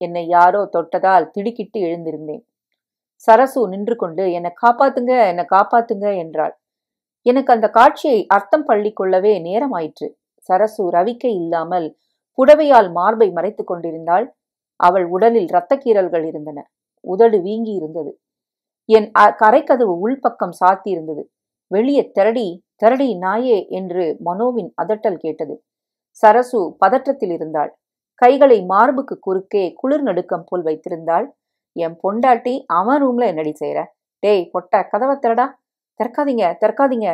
என்னை யாரோ தொட்டதால் திடுக்கிட்டு எழுந்திருந்தேன். சரசு நின்று கொண்டு என்னை காப்பாத்துங்க, என்னை காப்பாத்துங்க என்றாள். எனக்கு அந்த காட்சியை அர்த்தம் பள்ளி கொள்ளவே நேரமாயிற்று. சரசு ரவிக்கை இல்லாமல் புடவையால் மார்பை மறைத்து கொண்டிருந்தாள். அவள் உடலில் இரத்தக்கீறல்கள் இருந்தன. உதடு வீங்கி இருந்தது. என் கரைக்கதவு உள்பக்கம் சாத்தி இருந்தது. வெளியே திரடி திரடி நாயே என்று மனோவின் அதட்டல் கேட்டது. சரசு பதற்றத்தில் இருந்தாள். கைகளை மார்புக்கு குறுக்கே குளிர் நடுக்கம் போல் வைத்திருந்தாள். என் பொண்டாட்டி அவன் ரூம்ல என்னடி செய்யற? டேய் பொட்ட, கதவை திறடா, திறக்காதீங்க திறக்காதீங்க.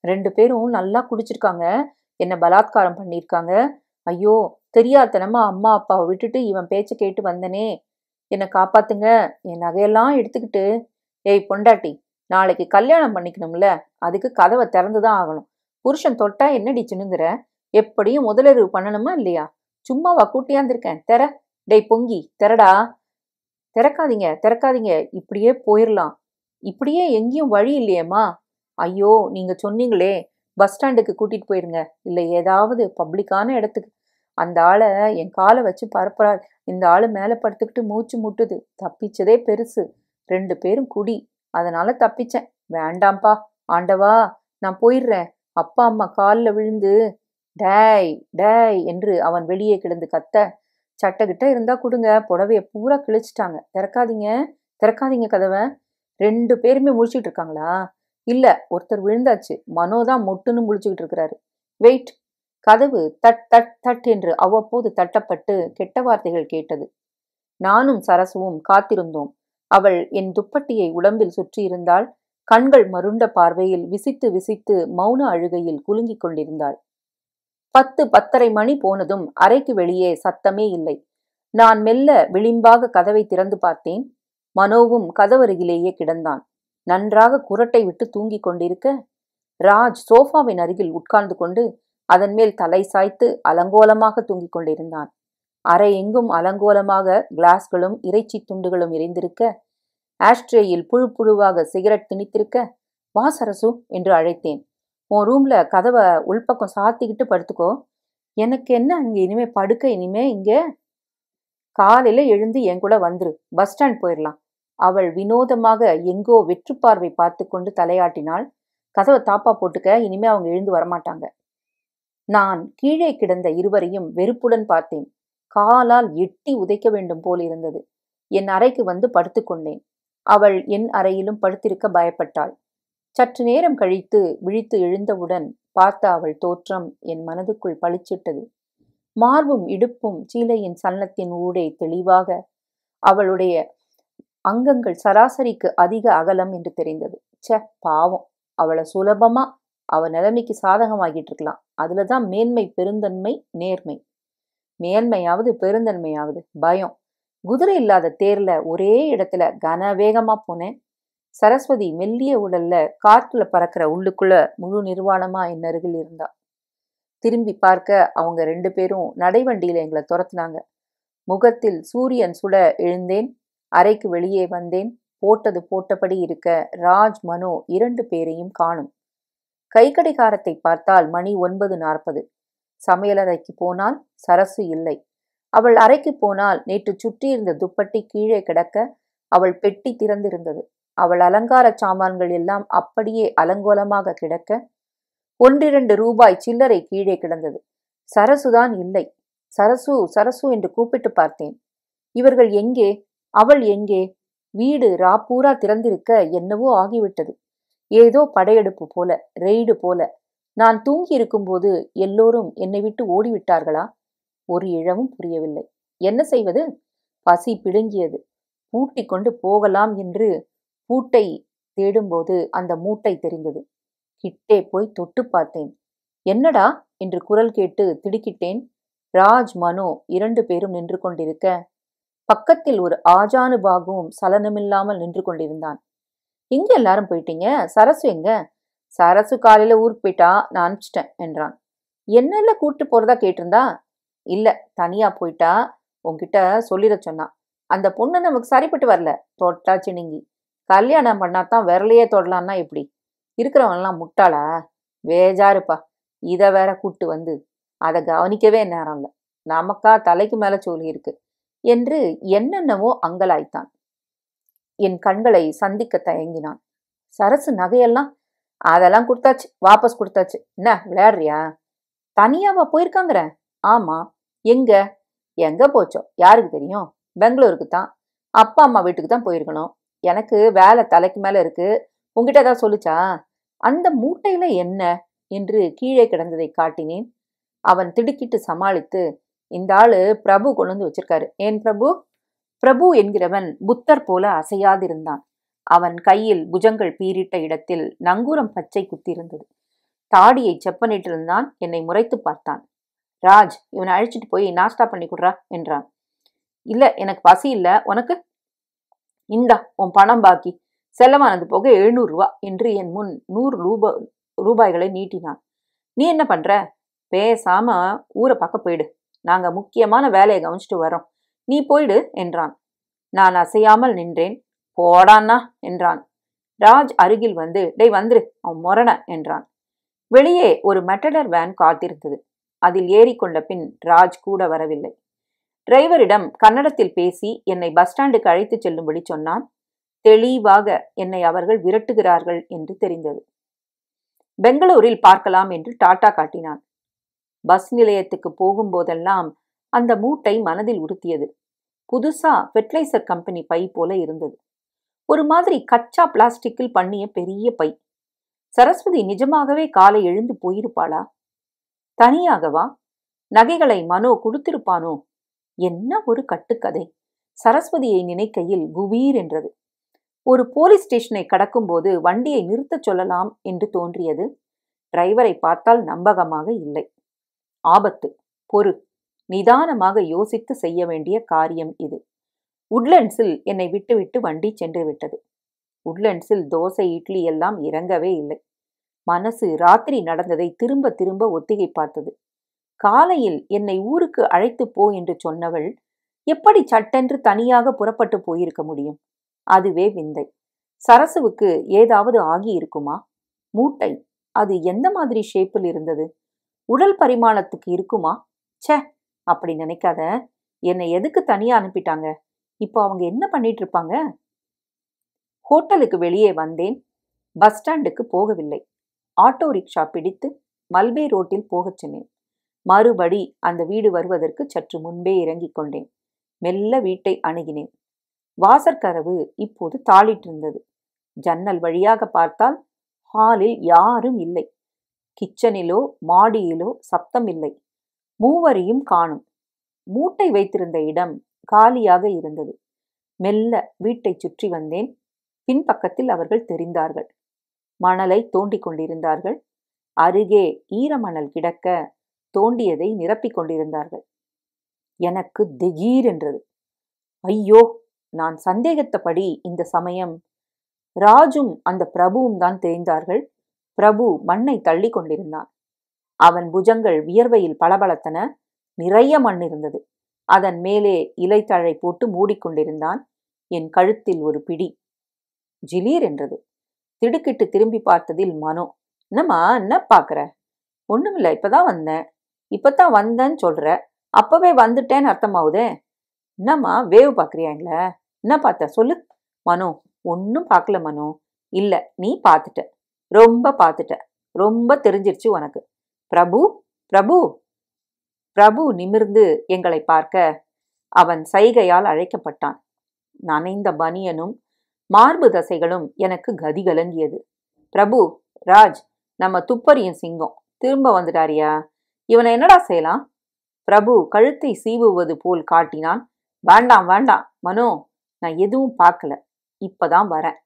2 பேரும் நல்லா குடிச்சிருக்காங்க, என்ன பலாத்காரம் பண்ணியிருக்காங்க. ஐயோ, தெரியாதனமா அம்மா அப்பாவை விட்டுட்டு இவன் பேச்ச கேட்டு வந்தனே, என்னை காப்பாத்துங்க, என் நகையெல்லாம் எடுத்துக்கிட்டு. ஏய் பொண்டாட்டி, நாளைக்கு கல்யாணம் பண்ணிக்கணும்ல, அதுக்கு கதவை திறந்துதான் ஆகணும். புருஷன் தொட்டா என்னடி சின்னுங்கிற? எப்படியும் முதலறிவு பண்ணணுமா இல்லையா? சும்மாவா கூட்டியாந்திருக்கேன், தெற. டேய் பொங்கி, திறடா. திறக்காதீங்க திறக்காதீங்க, இப்படியே போயிடலாம். இப்படியே எங்கேயும் வழி இல்லையேம்மா. ஐயோ, நீங்க சொன்னீங்களே, பஸ் ஸ்டாண்டுக்கு கூட்டிட்டு போயிருங்க, இல்லை ஏதாவது பப்ளிக்கான இடத்துக்கு. அந்த ஆளை என் காலை வச்சு பரப்புறார். இந்த ஆளு மேலே படுத்துக்கிட்டு மூச்சு முட்டுது. தப்பிச்சதே பெருசு. 2 பேரும் குடி, அதனால தப்பிச்சேன். வேண்டாம்பா ஆண்டவா, நான் போயிடுறேன். அப்பா அம்மா காலில் விழுந்து டேய் டேய் என்று அவன் வெளியே கிடந்து கத்த. சட்டகிட்ட இருந்தா கொடுங்க, புடவைய பூரா கிழிச்சிட்டாங்க. திறக்காதீங்க திறக்காதீங்க கதவை. 2 பேருமே முழிச்சிட்டு இருக்காங்களா? இல்ல, ஒருத்தர் விழுந்தாச்சு. மனோதான் மொட்டுன்னு முழிச்சுக்கிட்டு இருக்கிறாரு. வெயிட். கதவு தட் தட் தட் என்று அவ்வப்போது தட்டப்பட்டு கெட்ட வார்த்தைகள் கேட்டது. நானும் சரசுவும் காத்திருந்தோம். அவள் என் துப்பட்டியை உடம்பில் சுற்றியிருந்தாள். கண்கள் மருண்ட பார்வையில் விசித்து விசித்து மௌன அழுகையில் குலுங்கிக் கொண்டிருந்தாள். 10, 10:30 மணி போனதும் அறைக்கு வெளியே சத்தமே இல்லை. நான் மெல்ல விளிம்பாக கதவை திறந்து பார்த்தேன். மனோவும் கதவருகிலேயே கிடந்தான். நன்றாக குரட்டை விட்டு தூங்கிக் கொண்டிருக்க, ராஜ் சோஃபாவின் அருகில் உட்கார்ந்து கொண்டு அதன் மேல் தலை சாய்த்து அலங்கோலமாக தூங்கிக் கொண்டிருந்தான். அறை எங்கும் அலங்கோலமாக கிளாஸ்களும் இறைச்சி துண்டுகளும் எரிந்திருக்க, ஆஷ்ட்ரேயில் புழு புழுவாக சிகரெட் திணித்திருக்க, வா சரசு என்று அழைத்தேன். உன் ரூம்ல கதவை உள்பக்கம் சாத்திக்கிட்டு படுத்துக்கோ. எனக்கு என்ன அங்கே இனிமே படுக்க? இனிமே இங்க காலையில எழுந்து என் கூட வந்துரு, பஸ் ஸ்டாண்ட் போயிடலாம். அவள் வினோதமாக எங்கோ வெற்றுப்பார்வை பார்த்து கொண்டு தலையாட்டினாள். கதவை தாப்பா போட்டுக்க, இனிமே அவங்க எழுந்து வரமாட்டாங்க. நான் கீழே கிடந்த இருவரையும் வெறுப்புடன் பார்த்தேன். காலால் எட்டி உதைக்க வேண்டும் போல் இருந்தது. என் அறைக்கு வந்து படுத்துக்கொண்டேன். அவள் என் அறையிலும் படுத்திருக்க பயப்பட்டாள். சற்று நேரம் கழித்து விழித்து எழுந்தவுடன் பார்த்த அவள் தோற்றம் என் மனதுக்குள் பளிச்சிட்டது. மார்பும் இடுப்பும் சீலையின் சன்னத்தின் ஊடே தெளிவாக, அவளுடைய அங்கங்கள் சராசரிக்கு அதிக அகலம் என்று தெரிந்தது. பாவம், அவளை சுலபமா அவ நிலைமைக்கு சாதகமாகிட்டு இருக்கலாம். அதுலதான் மேன்மை பெருந்தன்மை நேர்மை. மேன்மையாவது பெருந்தன்மையாவது பயம். குதிரை இல்லாத தேர்ல ஒரே இடத்துல கனவேகமா போனேன். சரஸ்வதி மெல்லிய உடல்ல காற்றுல பறக்கிற உள்ளுக்குள்ள முழு நிர்வாணமா என் அருகில் இருந்தா. திரும்பி பார்க்க அவங்க 2 பேரும் நடைவண்டியில எங்களை துரத்துனாங்க. முகத்தில் சூரியன் சுட எழுந்தேன். அறைக்கு வெளியே வந்தேன். போட்டது போட்டபடி இருக்க ராஜ், மனோ 2 பேரையும் காணும். கை கடிகாரத்தை பார்த்தால் மணி 9:40. சமையலறைக்கு போனால் சரசு இல்லை. அவள் அறைக்கு போனால் நேற்று சுற்றியிருந்த துப்பட்டி கீழே கிடக்க அவள் பெட்டி திறந்திருந்தது. அவள் அலங்கார சாமான்கள் எல்லாம் அப்படியே அலங்கோலமாக கிடக்க 1-2 ரூபாய் சில்லறை கீழே கிடந்தது. சரசுதான் இல்லை. சரசு சரசு என்று கூப்பிட்டு பார்த்தேன். இவர்கள் எங்கே? அவள் எங்கே? வீடு ராப்பூரா திறந்திருக்க என்னவோ ஆகிவிட்டது. ஏதோ படையெடுப்பு போல, ரெய்டு போல. நான் தூங்கி இருக்கும்போது எல்லோரும் என்னை விட்டு ஓடிவிட்டார்களா? ஒரு இழவும் புரியவில்லை. என்ன செய்வது? பசி பிடுங்கியது. பூட்டி கொண்டு போகலாம் என்று பூட்டை தேடும்போது அந்த மூட்டை தெரிந்தது. கிட்டே போய் தொட்டு பார்த்தேன். என்னடா என்று குரல் கேட்டு திடுக்கிட்டேன். ராஜ், மனோ 2 பேரும் நின்று கொண்டிருக்க, பக்கத்தில் ஒரு ஆஜானுபாகுவும் சலனமில்லாமல் நின்று கொண்டிருந்தான். எங்க எல்லாரும் போயிட்டீங்க? சரசு எங்க? சரசு காலையில ஊருக்கு போயிட்டா, நான் அனுப்பிச்சிட்டேன் என்றான். என்னெல்லாம் கூட்டு போறதா கேட்டிருந்தா? இல்ல, தனியா போயிட்டா, உன்கிட்ட சொல்லிட சொன்னான். அந்த பொண்ணு நமக்கு சரிப்பட்டு வரல. தொட்டா சினிங்கி. கல்யாணம் பண்ணாதான் விரலையே தொடலான்னா எப்படி? இருக்கிறவன்லாம் முட்டாளா? வேஜாருப்பா. இதை வேற கூட்டு வந்து அதை கவனிக்கவே நேரம் இல்லை. நமக்கா தலைக்கு மேல சொல்லி இருக்கு என்று என்னென்னவோ அங்கலாய்த்தான். என் கண்களை சந்திக்க தயங்கினான். சரசு நகையெல்லாம் அதெல்லாம் கொடுத்தாச்சு, வாபஸ் கொடுத்தாச்சு. என்ன விளையாடுறியா? தனியாவா போயிருக்காங்கிற? ஆமா. எங்க? எங்க போச்சோ யாருக்கு தெரியும்? பெங்களூருக்கு தான். அப்பா அம்மா வீட்டுக்கு தான் போயிருக்கணும். எனக்கு வேலை தலைக்கு மேல இருக்கு. உங்ககிட்ட ஏதாவது சொல்லுச்சா? அந்த மூட்டையில என்ன என்று கீழே கிடந்ததை காட்டினேன். அவன் திடுக்கிட்டு சமாளித்து, இந்த ஆளு பிரபு கொண்டு வந்து வச்சிருக்காரு. ஏன் பிரபு? பிரபு என்கிறவன் புத்தர் போல அசையாதிருந்தான். அவன் கையில் புஜங்கள் பீரிட்ட இடத்தில் நங்கூரம் பச்சை குத்தியிருந்தது. தாடியை செப்பனிட்டிருந்தான். என்னை முறைத்து பார்த்தான். ராஜ், இவனை அழைச்சிட்டு போய் நாஸ்டா பண்ணி கொடுறா என்றான். இல்ல, எனக்கு பசி இல்ல. உனக்கு? இந்தா உன் பணம் பாக்கி. செலவானது போக 700 ரூபா என்று என் முன் 100 ரூபாய்களை நீட்டினான். நீ என்ன பண்ற? பேசாம ஊரை பக்கம் போயிடு. நாங்க முக்கியமான வேலையை கவனிச்சுட்டு வரோம். நீ போயிடு என்றான். நான் அசையாமல் நின்றேன். போடான்னா என்றான். ராஜ் அருகில் வந்து, டேய் வந்துரு, அவன் மொரண என்றான். வெளியே ஒரு மெட்டடர் வேன் காத்திருந்தது. அதில் ஏறிக்கொண்ட பின் ராஜ் கூட வரவில்லை. டிரைவரிடம் கன்னடத்தில் பேசி என்னை பஸ் ஸ்டாண்டுக்கு அழைத்து செல்லும்படி சொன்னான். தெளிவாக என்னை அவர்கள் விரட்டுகிறார்கள் என்று தெரிந்தது. பெங்களூரில் பார்க்கலாம் என்று டாட்டா காட்டினான். பஸ் நிலையத்துக்கு போகும்போதெல்லாம் அந்த மூட்டை மனதில் உறுத்தியது. புதுசா ஃபெர்டிலைசர் கம்பெனி பை போல இருந்தது. ஒரு மாதிரி கச்சா பிளாஸ்டிக்கில் பண்ணிய பெரிய பை. சரஸ்வதி நிஜமாகவே காலை எழுந்து போயிருப்பாளா? தனியாகவா? நகைகளை மனோ கொடுத்திருப்பானோ? என்ன ஒரு கட்டுக்கதை! சரஸ்வதியை நினைக்கையில் குபீர் என்றது. ஒரு போலீஸ் ஸ்டேஷனை கடக்கும்போது வண்டியை நிறுத்தச் சொல்லலாம் என்று தோன்றியது. டிரைவரை பார்த்தால் நம்பகமாக இல்லை. ஆபத்து. பொறு. நிதானமாக யோசித்து செய்ய வேண்டிய காரியம் இது. உட்லண்ட்ஸில் என்னை விட்டுவிட்டு வண்டி சென்று விட்டது. உட்லண்ட்ஸில் தோசை இட்லி எல்லாம் இறங்கவே இல்லை. மனசு ராத்திரி நடந்ததை திரும்ப திரும்ப ஒத்திகை பார்த்தது. காலையில் என்னை ஊருக்கு அழைத்து போ என்று சொன்னவள் எப்படி சட்டென்று தனியாக புறப்பட்டு போயிருக்க முடியும்? அதுவே விந்தை. சரசுவுக்கு ஏதாவது ஆகி இருக்குமா? மூட்டை அது எந்த மாதிரி ஷேப்பில் இருந்தது? உடல் பரிமாணத்துக்கு இருக்குமா? ச்சே, அப்படி நினைக்காத. என்னை எதுக்கு தனியா அனுப்பிட்டாங்க? இப்போ அவங்க என்ன பண்ணிட்டு இருப்பாங்க? ஹோட்டலுக்கு வெளியே வந்தேன். பஸ் ஸ்டாண்டுக்கு போகவில்லை. ஆட்டோ ரிக்ஷா பிடித்து மல்பே ரோட்டில் போகச் சொன்னேன். மறுபடி அந்த வீடு வருவதற்கு சற்று முன்பே இறங்கிக் கொண்டேன். மெல்ல வீட்டை அணுகினேன். வாசற்கதவு இப்போது தாளிட்டிருந்தது. ஜன்னல் வழியாக பார்த்தால் ஹாலில் யாரும் இல்லை. கிச்சனிலோ மாடியிலோ சப்தம் இல்லை. மூவரையும் காணும். மூட்டை வைத்திருந்த இடம் காலியாக இருந்தது. மெல்ல வீட்டை சுற்றி வந்தேன். பின்பக்கத்தில் அவர்கள் தெரிந்தார்கள். மணலை தோண்டிக் கொண்டிருந்தார்கள். அருகே ஈரமணல் கிடக்க தோண்டியதை நிரப்பிக் கொண்டிருந்தார்கள். எனக்கு திடீர் என்றது. ஐயோ, நான் சந்தேகத்தபடி இந்த சமயம் ராஜும் அந்த பிரபுவும் தான் தெரிந்தார்கள். பிரபு மண்ணை தள்ளி கொண்டிருந்தான். அவன் புஜங்கள் வியர்வையில் பளபளத்தன. நிறைய மண் இருந்தது. அதன் மேலே இலைத்தழை போட்டு மூடிக்கொண்டிருந்தான். என் கழுத்தில் ஒரு பிடி. ஜிலீர் என்றது. திடுக்கிட்டு திரும்பி பார்த்ததில் மனோ. என்னம்மா, என்ன பாக்குற? ஒண்ணுமில்ல, இப்பதான் வந்தேன். இப்பதான் வந்தேன்னு சொல்ற, அப்பவே வந்துட்டேன்னு அர்த்தமாவுதே. என்னம்மா வேவு பாக்குறியாங்கள? என்ன பார்த்த சொல்லு. மனோ, ஒன்னும் பார்க்கல மனோ. இல்ல, நீ பார்த்துட்ட, ரொம்ப பார்த்துட்ட, ரொம்ப தெரிஞ்சிருச்சு உனக்கு. பிரபு பிரபு. பிரபு நிமிர்ந்து எங்களை பார்க்க அவன் சைகையால் அழைக்கப்பட்டான். நனைந்த பனியனும் மார்பு தசைகளும் எனக்கு கதி கலங்கியது. பிரபு, ராஜ், நம்ம துப்பறியும் சிங்கம் திரும்ப வந்துட்டாரியா? இவனை என்னடா செய்யலாம்? பிரபு கழுத்தை சீவுவது போல் காட்டினான். வேண்டாம் வேண்டாம் மனோ, நான் எதுவும் பார்க்கல, இப்பதான் வரேன்.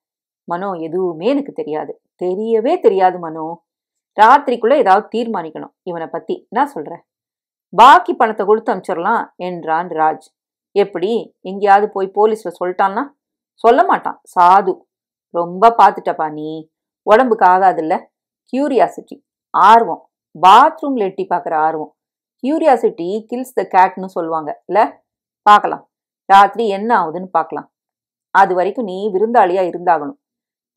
மனோ, எதுவுமே எனக்கு தெரியாது, தெரியவே தெரியாது மனோ. ராத்திரிக்குள்ள ஏதாவது தீர்மானிக்கணும் இவனை பத்தி. நான் சொல்றேன், பாக்கி பணத்தை கொடுத்து அனுப்பிச்சிடலாம் என்றான் ராஜ். எப்படி? எங்கேயாவது போய் போலீஸ்ல சொல்லிட்டான்னா? சொல்ல மாட்டான், சாது. ரொம்ப பார்த்துட்டப்பா நீ, உடம்புக்கு ஆகாதுல்ல. கியூரியாசிட்டி, ஆர்வம், பாத்ரூம்ல எட்டி பார்க்குற ஆர்வம். கியூரியாசிட்டி கில்ஸ் த கேட்னு சொல்லுவாங்க இல்ல. பார்க்கலாம், ராத்திரி என்ன ஆகுதுன்னு பார்க்கலாம். அது வரைக்கும் நீ விருந்தாளியா இருந்தாகணும்.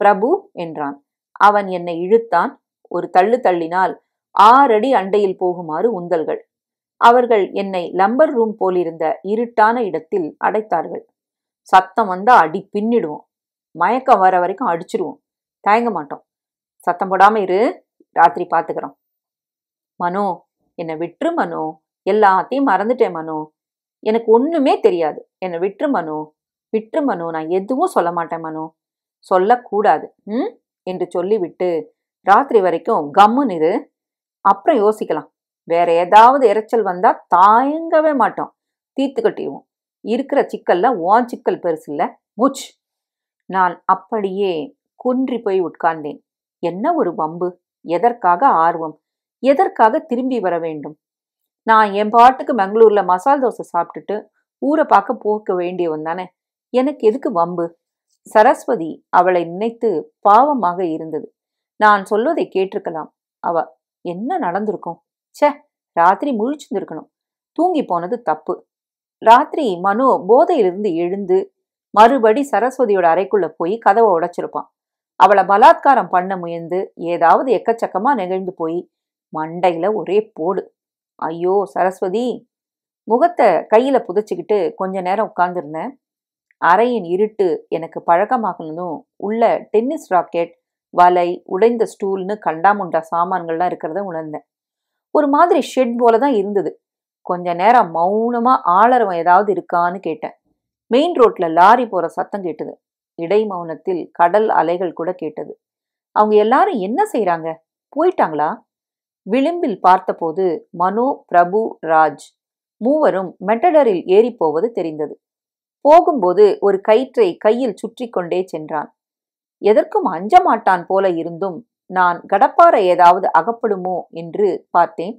பிரபு என்றான். அவன் என்னை இழுத்தான். ஒரு தள்ளு தள்ளினால் 6 அடி அண்டையில் போகுமாறு உந்தல்கள். அவர்கள் என்னை லம்பர் ரூம் போலிருந்த இருட்டான இடத்தில் அடைத்தார்கள். சத்தம் வந்தா அடி பின்னிடுவோம். மயக்கம் வர வரைக்கும் அடிச்சிடுவோம். தயங்க மாட்டோம். சத்தம் போடாம இரு, ராத்திரி பார்த்துக்கிறோம். மனோ, என்னை விட்டுரு மனோ, எல்லாத்தையும் மறந்துட்டேன் மனோ, எனக்கு ஒண்ணுமே தெரியாது, என்னை விட்டுரு மனோ, விட்டுரு மனோ, நான் எதுவும் சொல்ல மாட்டேன் மனோ. சொல்லக்கூடாது என்று சொல்லிவிட்டு ராத்திரி வரைக்கும் கம்முன்னு இரு, அப்புறம் யோசிக்கலாம். வேற ஏதாவது இறைச்சல் வந்தா தாயங்கவே மாட்டோம், தீர்த்து கட்டிடுவோம். இருக்கிற சிக்கல்ல உன் சிக்கல் பெருசு இல்ல, மூச்சு. நான் அப்படியே குன்றி போய் உட்கார்ந்தேன். என்ன ஒரு வம்பு, எதற்காக ஆர்வம், எதற்காக திரும்பி வர வேண்டும்? நான் என் பாட்டுக்கு பெங்களூர்ல மசால் தோசை சாப்பிட்டுட்டு ஊரை பார்க்க போக வேண்டியவன் தானே, எனக்கு எதுக்கு வம்பு? சரஸ்வதி அவளை நினைத்து பாவமாக இருந்தது. நான் சொல்வதை கேட்டிருக்கலாம். அவ என்ன நடந்திருக்கும்? சே, ராத்திரி முழிச்சிருந்திருக்கணும். தூங்கி போனது தப்பு. ராத்திரி மனோ போதையிலிருந்து எழுந்து மறுபடி சரஸ்வதியோட அறைக்குள்ள போய் கதவை உடைச்சிருப்பான். அவளை பலாத்காரம் பண்ண முயன்று ஏதாவது எக்கச்சக்கமா நெகிழ்ந்து போய் மண்டையில ஒரே போடு. ஐயோ சரஸ்வதி! முகத்தை கையில புதைச்சிக்கிட்டு கொஞ்ச நேரம் உட்கார்ந்துருந்தேன். அறையின் இருட்டு எனக்கு பழக்கமாகனதும் உள்ள டென்னிஸ் ராக்கெட், வலை, உடைந்த ஸ்டூல்னு கண்டாமுண்டா சாமான்கள்லாம் இருக்கிறத உணர்ந்தேன். ஒரு மாதிரி ஷெட் போலதான் இருந்தது. கொஞ்ச நேரம் மௌனமா ஆளரவம் ஏதாவது இருக்கான்னு கேட்டேன். மெயின் ரோட்ல லாரி போற சத்தம் கேட்டது. இடை மௌனத்தில் கடல் அலைகள் கூட கேட்டது. அவங்க எல்லாரும் என்ன செய்யறாங்க? போயிட்டாங்களா? விளிம்பில் பார்த்தபோது மனோ, பிரபு, ராஜ் மூவரும் மெட்டடரில் ஏறி போவது தெரிந்தது. போகும்போது ஒரு கயிற்றை கையில் சுற்றி கொண்டே சென்றான். எதற்கும் அஞ்ச மாட்டான் போல இருந்தும் நான் கடப்பாறை ஏதாவது அகப்படுமோ என்று பார்த்தேன்.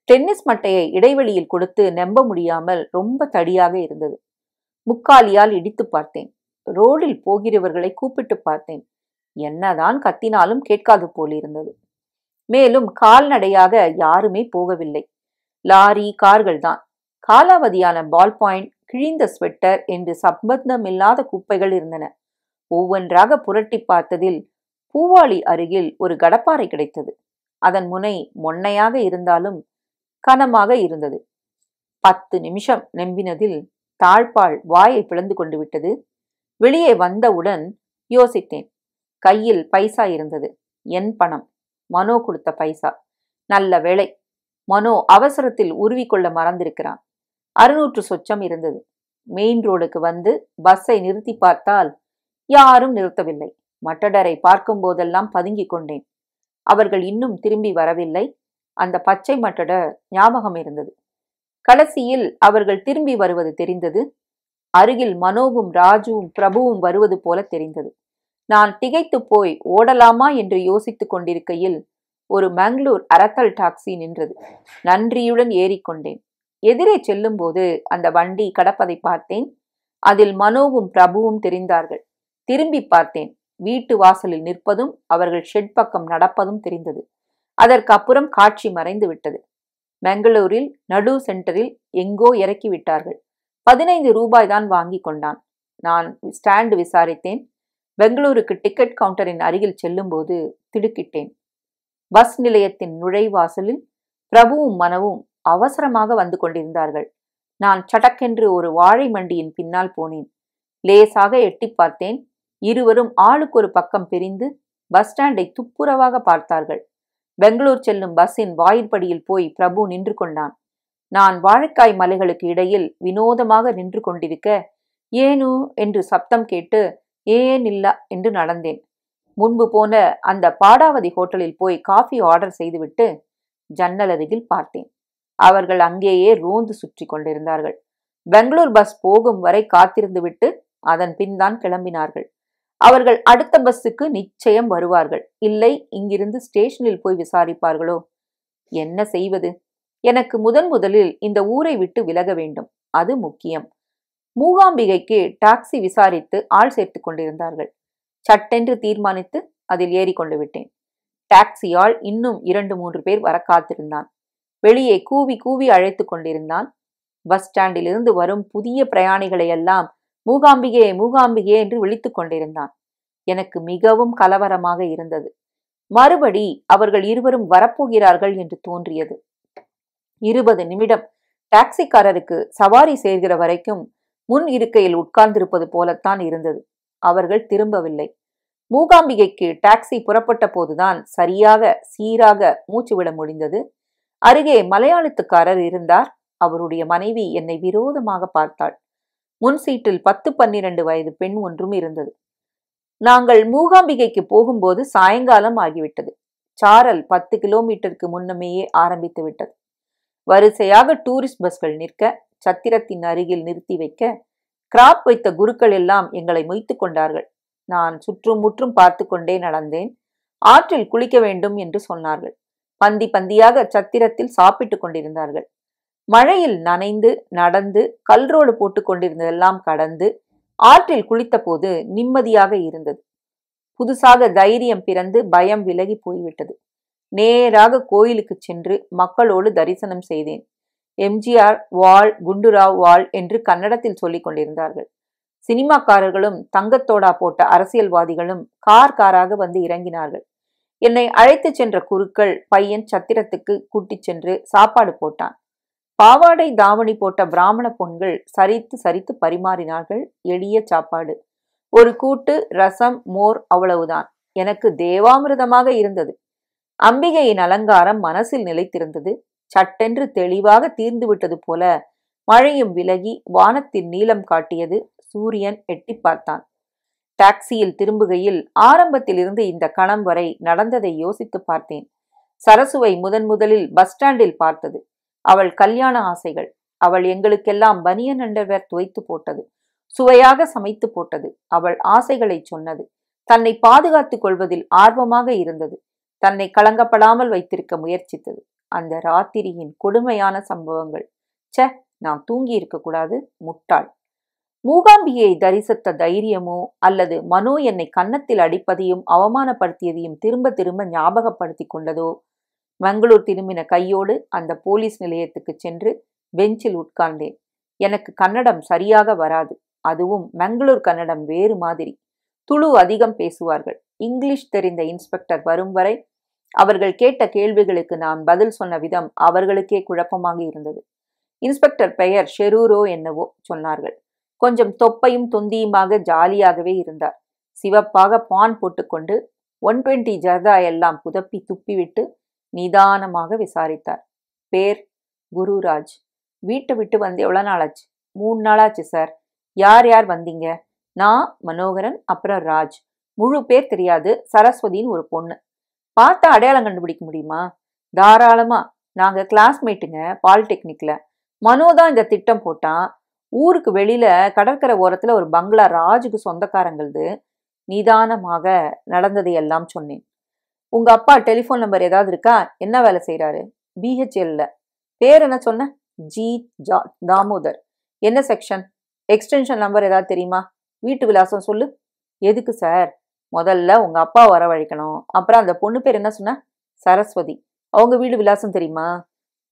டென்னிஸ் மட்டையை இடைவெளியில் கொடுத்து நம்ப முடியாமல் ரொம்ப தடியாக இருந்தது. முக்காலியால் இடித்து பார்த்தேன். ரோடில் போகிறவர்களை கூப்பிட்டு பார்த்தேன். என்னதான் கத்தினாலும் கேட்காது போலிருந்தது. மேலும் கால்நடையாக யாருமே போகவில்லை. லாரி, கார்கள் தான். காலாவதியான பால் பாயிண்ட், கிழிந்த ஸ்வெட்டர் என்று சம்பந்தமில்லாத குப்பைகள் இருந்தன. ஒவ்வொன்றாக புரட்டி பார்த்ததில் பூவாளி அருகில் ஒரு கடப்பாறை கிடைத்தது. அதன் முனை மொன்னையாக இருந்தாலும் கனமாக இருந்தது. 10 நிமிஷம் நம்பினதில் தாழ்பாள் வாயை பிளந்து கொண்டு விட்டது. வெளியே வந்தவுடன் யோசித்தேன். கையில் பைசா இருந்தது. என் பணம், மனோ கொடுத்த பைசா. நல்ல வேளை, மனோ அவசரத்தில் உருவிக்கொள்ள மறந்திருக்கிறான். 600 சொச்சம் இருந்தது. மெயின் ரோடுக்கு வந்து பஸ்ஸை நிறுத்தி பார்த்தால் யாரும் நிறுத்தவில்லை. மட்டடரை பார்க்கும் போதெல்லாம் பதுங்கிக் கொண்டேன். அவர்கள் இன்னும் திரும்பி வரவில்லை. அந்த பச்சை மட்டடர் ஞாபகம் இருந்தது. கடைசியில் அவர்கள் திரும்பி வருவது தெரிந்தது. அருகில் மனோவும் ராஜுவும் பிரபுவும் வருவது போல தெரிந்தது. நான் திகைத்து போய் ஓடலாமா என்று யோசித்துக் கொண்டிருக்கையில் ஒரு மங்களூர் அரத்தல் டாக்ஸி நின்றது. நன்றியுடன் ஏறிக்கொண்டேன். எதிரே செல்லும் போது அந்த வண்டி கடப்பதை பார்த்தேன். அதில் மனோவும் பிரபுவும் தெரிந்தார்கள். திரும்பி பார்த்தேன். வீட்டு வாசலில் நிற்பதும் அவர்கள் ஷெட் பக்கம் நடப்பதும் தெரிந்தது. அதற்கு அப்புறம் காட்சி மறைந்து விட்டது. பெங்களூரில் நடு சென்டரில் எங்கோ இறக்கி விட்டார்கள். 15 ரூபாய் தான் வாங்கி கொண்டான். நான் ஸ்டாண்டு விசாரித்தேன். பெங்களூருக்கு டிக்கெட் கவுண்டரின் அருகில் செல்லும்போது திடுக்கிட்டேன். பஸ் நிலையத்தின் நுழைவாசலில் பிரபுவும் மனவும் அவசரமாக வந்து கொண்டிருந்தார்கள். நான் சடக்கென்று ஒரு வாழை மண்டியின் பின்னால் போனேன். லேசாக எட்டி பார்த்தேன். இருவரும் ஆளுக்கு ஒரு பக்கம் பிரிந்து பஸ் ஸ்டாண்டை துப்புரவாக பார்த்தார்கள். பெங்களூர் செல்லும் பஸ்ஸின் வாயிற்படியில் போய் பிரபு நின்று கொண்டான். நான் வாழைக்காய் மலைகளுக்கு இடையில் வினோதமாக நின்று கொண்டிருக்க ஏனு என்று சப்தம் கேட்டு ஏன் இல்ல என்று நடந்தேன். முன்பு போன அந்த பாடாவதி ஹோட்டலில் போய் காஃபி ஆர்டர் செய்துவிட்டு ஜன்னல் அருகில் பார்த்தேன். அவர்கள் அங்கேயே ரோந்து சுற்றி கொண்டிருந்தார்கள். பெங்களூர் பஸ் போகும் வரை காத்திருந்து விட்டு அதன் பின் தான் கிளம்பினார்கள். அவர்கள் அடுத்த பஸ்ஸுக்கு நிச்சயம் வருவார்கள். இல்லை, இங்கிருந்து ஸ்டேஷனில் போய் விசாரிப்பார்களோ? என்ன செய்வது? எனக்கு முதலில் இந்த ஊரை விட்டு விலக வேண்டும். அது முக்கியம். மூகாம்பிகைக்கு டாக்ஸி விசாரித்து ஆள் சேர்த்து கொண்டிருந்தார்கள். சட்டென்று தீர்மானித்து அதில் ஏறிக்கொண்டு விட்டேன். டாக்ஸியால் இன்னும் 2-3 பேர் வர காத்திருந்தான். வெளியே கூவி கூவி அழைத்து கொண்டிருந்தான். பஸ் ஸ்டாண்டிலிருந்து வரும் புதிய பிரயாணிகளை எல்லாம் மூகாம்பிகே மூகாம்பிகே என்று விழித்துக் கொண்டிருந்தான். எனக்கு மிகவும் கலவரமாக இருந்தது. மறுபடி அவர்கள் இருவரும் வரப்போகிறார்கள் என்று தோன்றியது. 20 நிமிடம் டாக்ஸிக்காரருக்கு சவாரி சேர்கிற வரைக்கும் முன் இருக்கையில் உட்கார்ந்திருப்பது போலத்தான் இருந்தது. அவர்கள் திரும்பவில்லை. மூகாம்பிகைக்கு டாக்ஸி புறப்பட்ட போதுதான் சரியாக சீராக மூச்சு விட முடிந்தது. அருகே மலையாளத்துக்காரர் இருந்தார். அவருடைய மனைவி என்னை விரோதமாக பார்த்தாள். முன் சீட்டில் 10-12 வயது பெண் ஒன்றும் இருந்தது. நாங்கள் மூகாம்பிகைக்கு போகும்போது சாயங்காலம் ஆகிவிட்டது. சாரல் 10 கிலோமீட்டருக்கு முன்னமேயே ஆரம்பித்து விட்டது. வரிசையாக டூரிஸ்ட் பஸ்கள் நிற்க, சத்திரத்தின் அருகில் நிறுத்தி வைக்க, கிராப் வைத்த குருக்கள் எல்லாம் எங்களை மொய்த்து கொண்டார்கள். நான் சுற்றும் முற்றும் பார்த்து கொண்டே நடந்தேன். ஆற்றில் குளிக்க வேண்டும் என்று சொன்னார்கள். பந்தி பந்தியாக சத்திரத்தில் சாப்பிட்டுக் கொண்டிருந்தார்கள். மழையில் நனைந்து நடந்து கல்ரோடு போட்டு கொண்டிருந்ததெல்லாம் கடந்து ஆற்றில் குளித்த போது நிம்மதியாக இருந்தது. புதுசாக தைரியம் பிறந்து பயம் விலகி போய்விட்டது. நேராக கோயிலுக்கு சென்று மக்களோடு தரிசனம் செய்தேன். எம்ஜிஆர் வாழ், குண்டுராவ் வாழ் என்று கன்னடத்தில் சொல்லிக் கொண்டிருந்தார்கள். சினிமாக்காரர்களும் தங்கத்தோடா போட்ட அரசியல்வாதிகளும் காராக வந்து இறங்கினார்கள். என்னை அழைத்து சென்ற குருக்கள் பையன் சத்திரத்துக்கு கூட்டிச் சென்று சாப்பாடு போட்டான். பாவாடை தாவணி போட்ட பிராமண பொண்கள் சரித்து சரித்து பரிமாறினார்கள். எளிய சாப்பாடு, ஒரு கூட்டு, ரசம், மோர், அவ்வளவுதான். எனக்கு தேவாமிர்தமாக இருந்தது. அம்பிகையின் அலங்காரம் மனசில் நிலைத்திருந்தது. சட்டென்று தெளிவாக தீர்ந்து விட்டது போல மழையும் விலகி வானத்தின் நீளம் காட்டியது. சூரியன் எட்டி பார்த்தான். டாக்ஸியில் திரும்புகையில் ஆரம்பத்தில் இருந்து இந்த கணம் வரை நடந்ததை யோசித்து பார்த்தேன். சரசுவை முதலில் பஸ் ஸ்டாண்டில் பார்த்தது. அவள் கல்யாண ஆசைகள். அவள் எங்களுக்கெல்லாம் பனியன் அண்டர்வேர் துவைத்து போட்டது. சுவையாக சமைத்து போட்டது. அவள் ஆசைகளை சொன்னது. தன்னை பாதுகாத்துக் கொள்வதில் ஆர்வமாக இருந்தது. தன்னை களங்கப்படாமல் வைத்திருக்க முயற்சித்தது. அந்த ராத்திரியின் கொடுமையான சம்பவங்கள். ச, நான் தூங்கி இருக்க கூடாது, முட்டாள். மூகாம்பிகையை தரிசித்த தைரியமோ அல்லது மனோ என்னை கன்னத்தில் அடிப்பதையும் அவமானப்படுத்தியதையும் திரும்ப திரும்ப ஞாபகப்படுத்தி கொண்டதோ. மங்களூர் திரும்பின கையோடு அந்த போலீஸ் நிலையத்துக்கு சென்று பெஞ்சில் உட்கார்ந்தேன். எனக்கு கன்னடம் சரியாக வராது. அதுவும் மங்களூர் கன்னடம் வேறு மாதிரி. துளு அதிகம் பேசுவார்கள். இங்கிலீஷ் தெரிந்த இன்ஸ்பெக்டர் வரும் வரை அவர்கள் கேட்ட கேள்விகளுக்கு நான் பதில் சொன்ன விதம் அவர்களுக்கே குழப்பமாக இருந்தது. இன்ஸ்பெக்டர் பெயர் ஷெரூரோ என்னவோ சொன்னார்கள். கொஞ்சம் தொப்பையும் தொந்தியுமாக ஜாலியாகவே இருந்தார். சிவப்பாக பான் போட்டுக்கொண்டு 120 ஜர்தா எல்லாம் புதப்பி துப்பிவிட்டு நிதானமாக விசாரித்தார். பேர் குருராஜ். வீட்டை விட்டு வந்து எவ்வளோ நாளாச்சு? 3 நாளாச்சு சார். யார் யார் வந்தீங்க? நான், மனோகரன், அப்புறம் ராஜ். முழு பேர் தெரியாது. சரஸ்வதின்னு ஒரு பொண்ணு. பார்த்தா அடையாளம் கண்டுபிடிக்க முடியுமா? தாராளமா. நாங்க கிளாஸ்மேட்டுங்க பாலிடெக்னிக்ல. மனோதான் இந்த திட்டம் போட்டான். ஊருக்கு வெளியில கடற்கரை ஓரத்துல ஒரு பங்களா ராஜுக்கு சொந்தக்காரங்களது. நிதானமாக நடந்ததை எல்லாம் சொன்னேன். உங்க அப்பா டெலிஃபோன் நம்பர் ஏதாவது இருக்கா? என்ன வேலை செய்யறாரு? BHLல. பேர் என்ன சொன்ன? ஜி தாமோதர். என்ன செக்ஷன்? எக்ஸ்டென்ஷன் நம்பர் ஏதாவது தெரியுமா? வீட்டு விலாசம் சொல்லு. எதுக்கு சார்? முதல்ல உங்க அப்பா வரவழைக்கணும். அப்புறம் அந்த பொண்ணு பேர் என்ன சொன்ன? சரஸ்வதி. அவங்க வீடு விலாசம் தெரியுமா?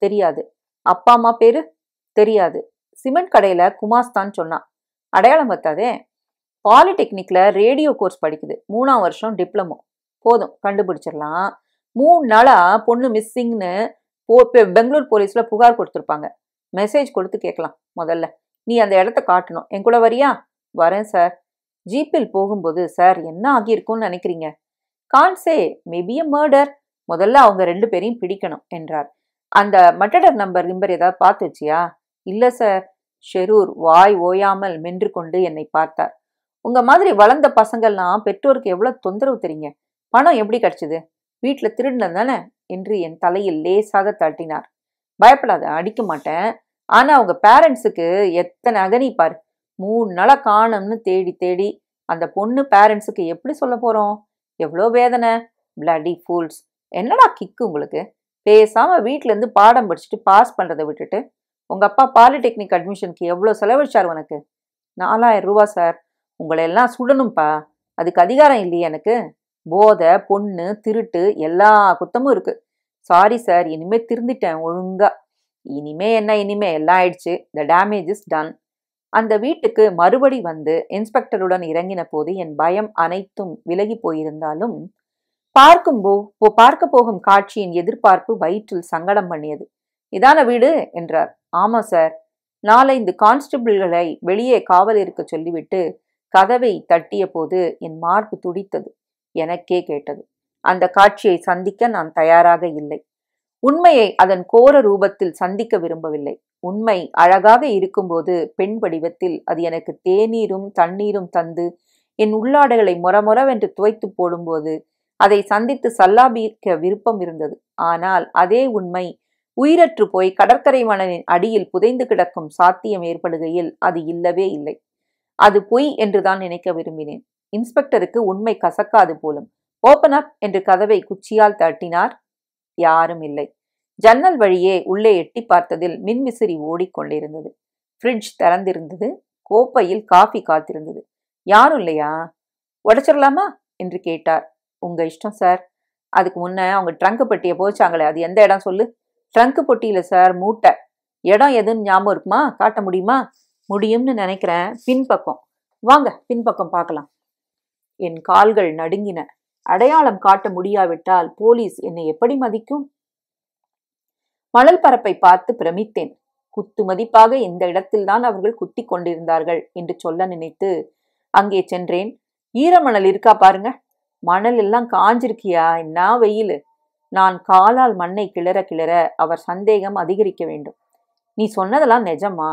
தெரியாது. அப்பா அம்மா பேரு? தெரியாது. சிமெண்ட் கடையில குமாஸ்தான் சொன்னான். அடையாளம் பத்தாதே. பாலிடெக்னிக்ல ரேடியோ கோர்ஸ் படிக்குது. 3ஆம் வருஷம் டிப்ளமோ. போதும், கண்டுபிடிச்சிடலாம். 3 நாளா பொண்ணு மிஸ்ஸிங்னு பெங்களூர் போலீஸ்ல புகார் கொடுத்துருப்பாங்க. மெசேஜ் கொடுத்து கேட்கலாம். முதல்ல நீ அந்த இடத்த காட்டணும். என் கூட வரியா? வரேன் சார். ஜீப்பில் போகும்போது, சார் என்ன ஆகியிருக்கும்னு நினைக்கிறீங்க? கான்சே, மேபி எ மர்டர். முதல்ல அவங்க 2 பேரையும் பிடிக்கணும் என்றார். அந்த மர்டர் நம்பர் ஏதாவது பார்த்து வச்சியா? இல்ல சார். ஷெரூர் வாய் ஓயாமல் மென்று கொண்டு என்னை பார்த்தார். உங்க மாதிரி வளர்ந்த பசங்கள்லாம் பெற்றோருக்கு எவ்வளவு தொந்தரவு தெரியுங்க. பணம் எப்படி கிடைச்சது? வீட்டுல திருடினது தானே என்று என் தலையில் லேசாக தட்டினார். பயப்படாத, அடிக்க மாட்டேன். ஆனா அவங்க பேரண்ட்ஸுக்கு எத்தனை அகனி பாரு. 3 நாளா காணும்னு தேடி தேடி அந்த பொண்ணு பேரண்ட்ஸுக்கு எப்படி சொல்ல போறோம்? எவ்வளோ வேதனை. Bloody fools. என்னடா கிக்கு உங்களுக்கு? பேசாம வீட்டுல இருந்து பாடம் படிச்சுட்டு பாஸ் பண்றதை விட்டுட்டு உங்க அப்பா பாலிடெக்னிக் அட்மிஷனுக்கு எவ்வளோ செலவழிச்சார் உனக்கு? 4000 ரூபா சார். உங்களை எல்லாம் சுடணும்ப்பா. அதுக்கு அதிகாரம் இல்லையே எனக்கு. போதை, பொண்ணு, திருட்டு எல்லா குத்தமும் இருக்கு. சாரி சார், இனிமே திருந்திட்டேன் ஒழுங்கா. இனிமே எல்லாம் ஆயிடுச்சு. The damage is done. அந்த வீட்டுக்கு மறுபடி வந்து இன்ஸ்பெக்டருடன் இறங்கின போது என் பயம் அனைத்தும் விலகி போயிருந்தாலும் பார்க்க போகும் காட்சியின் எதிர்பார்ப்பு வயிற்றில் சங்கடம் பண்ணியது. இதான வீடு என்றார். ஆமா சார். 4-5 கான்ஸ்டபிள்களை வெளியே காவல் இருக்க சொல்லிவிட்டு கதவை தட்டிய போது என் மார்பு துடித்தது. எனக்கே கேட்டது. அந்த காட்சியை சந்திக்க நான் தயாராக இல்லை. உண்மையை அதன் கோர ரூபத்தில் சந்திக்க விரும்பவில்லை. உண்மை அழகாக இருக்கும்போது பெண் வடிவத்தில் அது எனக்கு தேநீரும் தண்ணீரும் தந்து என் உள்ளாடைகளை மொரமொரவென்று துவைத்து போடும்போது அதை சந்தித்து சல்லாபிக்க விருப்பம் இருந்தது. ஆனால் அதே உண்மை உயிரற்று போய் கடற்கரை மணலின் அடியில் புதைந்து கிடக்கும் சாத்தியம் ஏற்படுகையில் அது இல்லவே இல்லை. அது பொய் என்றுதான் நினைக்க விரும்பினேன். இன்ஸ்பெக்டருக்கு உண்மை கசக்காது போலும். ஓபன் அப் என்று கதவை குச்சியால் தட்டினார். யாரும் இல்லை. ஜன்னல் வழியே உள்ளே எட்டி பார்த்ததில் மின்விசிறி ஓடிக்கொண்டிருந்தது. ஃப்ரிட்ஜ் திறந்திருந்தது. கோப்பையில் காஃபி காத்திருந்தது. யாரும் இல்லையா? உடைச்சிடலாமா என்று கேட்டார். உங்க இஷ்டம் சார். அதுக்கு முன்ன அவங்க ட்ரங்க் பெட்டியை போச்சாங்களே, அது எந்த இடம் சொல்லு. ட்ரங்க் பொட்டியில சார், மூட்டை. இடம் எதுன்னு ஞாபகம் இருக்குமா? காட்ட முடியுமா? முடியும்னு நினைக்கிறேன். பின்பக்கம் வாங்க, பின்பக்கம் பார்க்கலாம். என் கால்கள் நடுங்கின. அடையாளம் காட்ட முடியாவிட்டால் போலீஸ் என்னை எப்படி மதிக்கும்? மணல் பரப்பை பார்த்து பிரமித்தேன். குத்து மதிப்பாக இந்த இடத்தில்தான் அவர்கள் குத்தி கொண்டிருந்தார்கள் என்று சொல்ல நினைத்து அங்கே சென்றேன். ஈரமணல் இருக்கா பாருங்க. மணல் எல்லாம் காஞ்சிருக்கியா? என்ன வெயில்! நான் காலால் மண்ணை கிளற கிளற அவர் சந்தேகம் அதிகரிக்க வேண்டும். நீ சொன்னதெல்லாம் நிஜமா?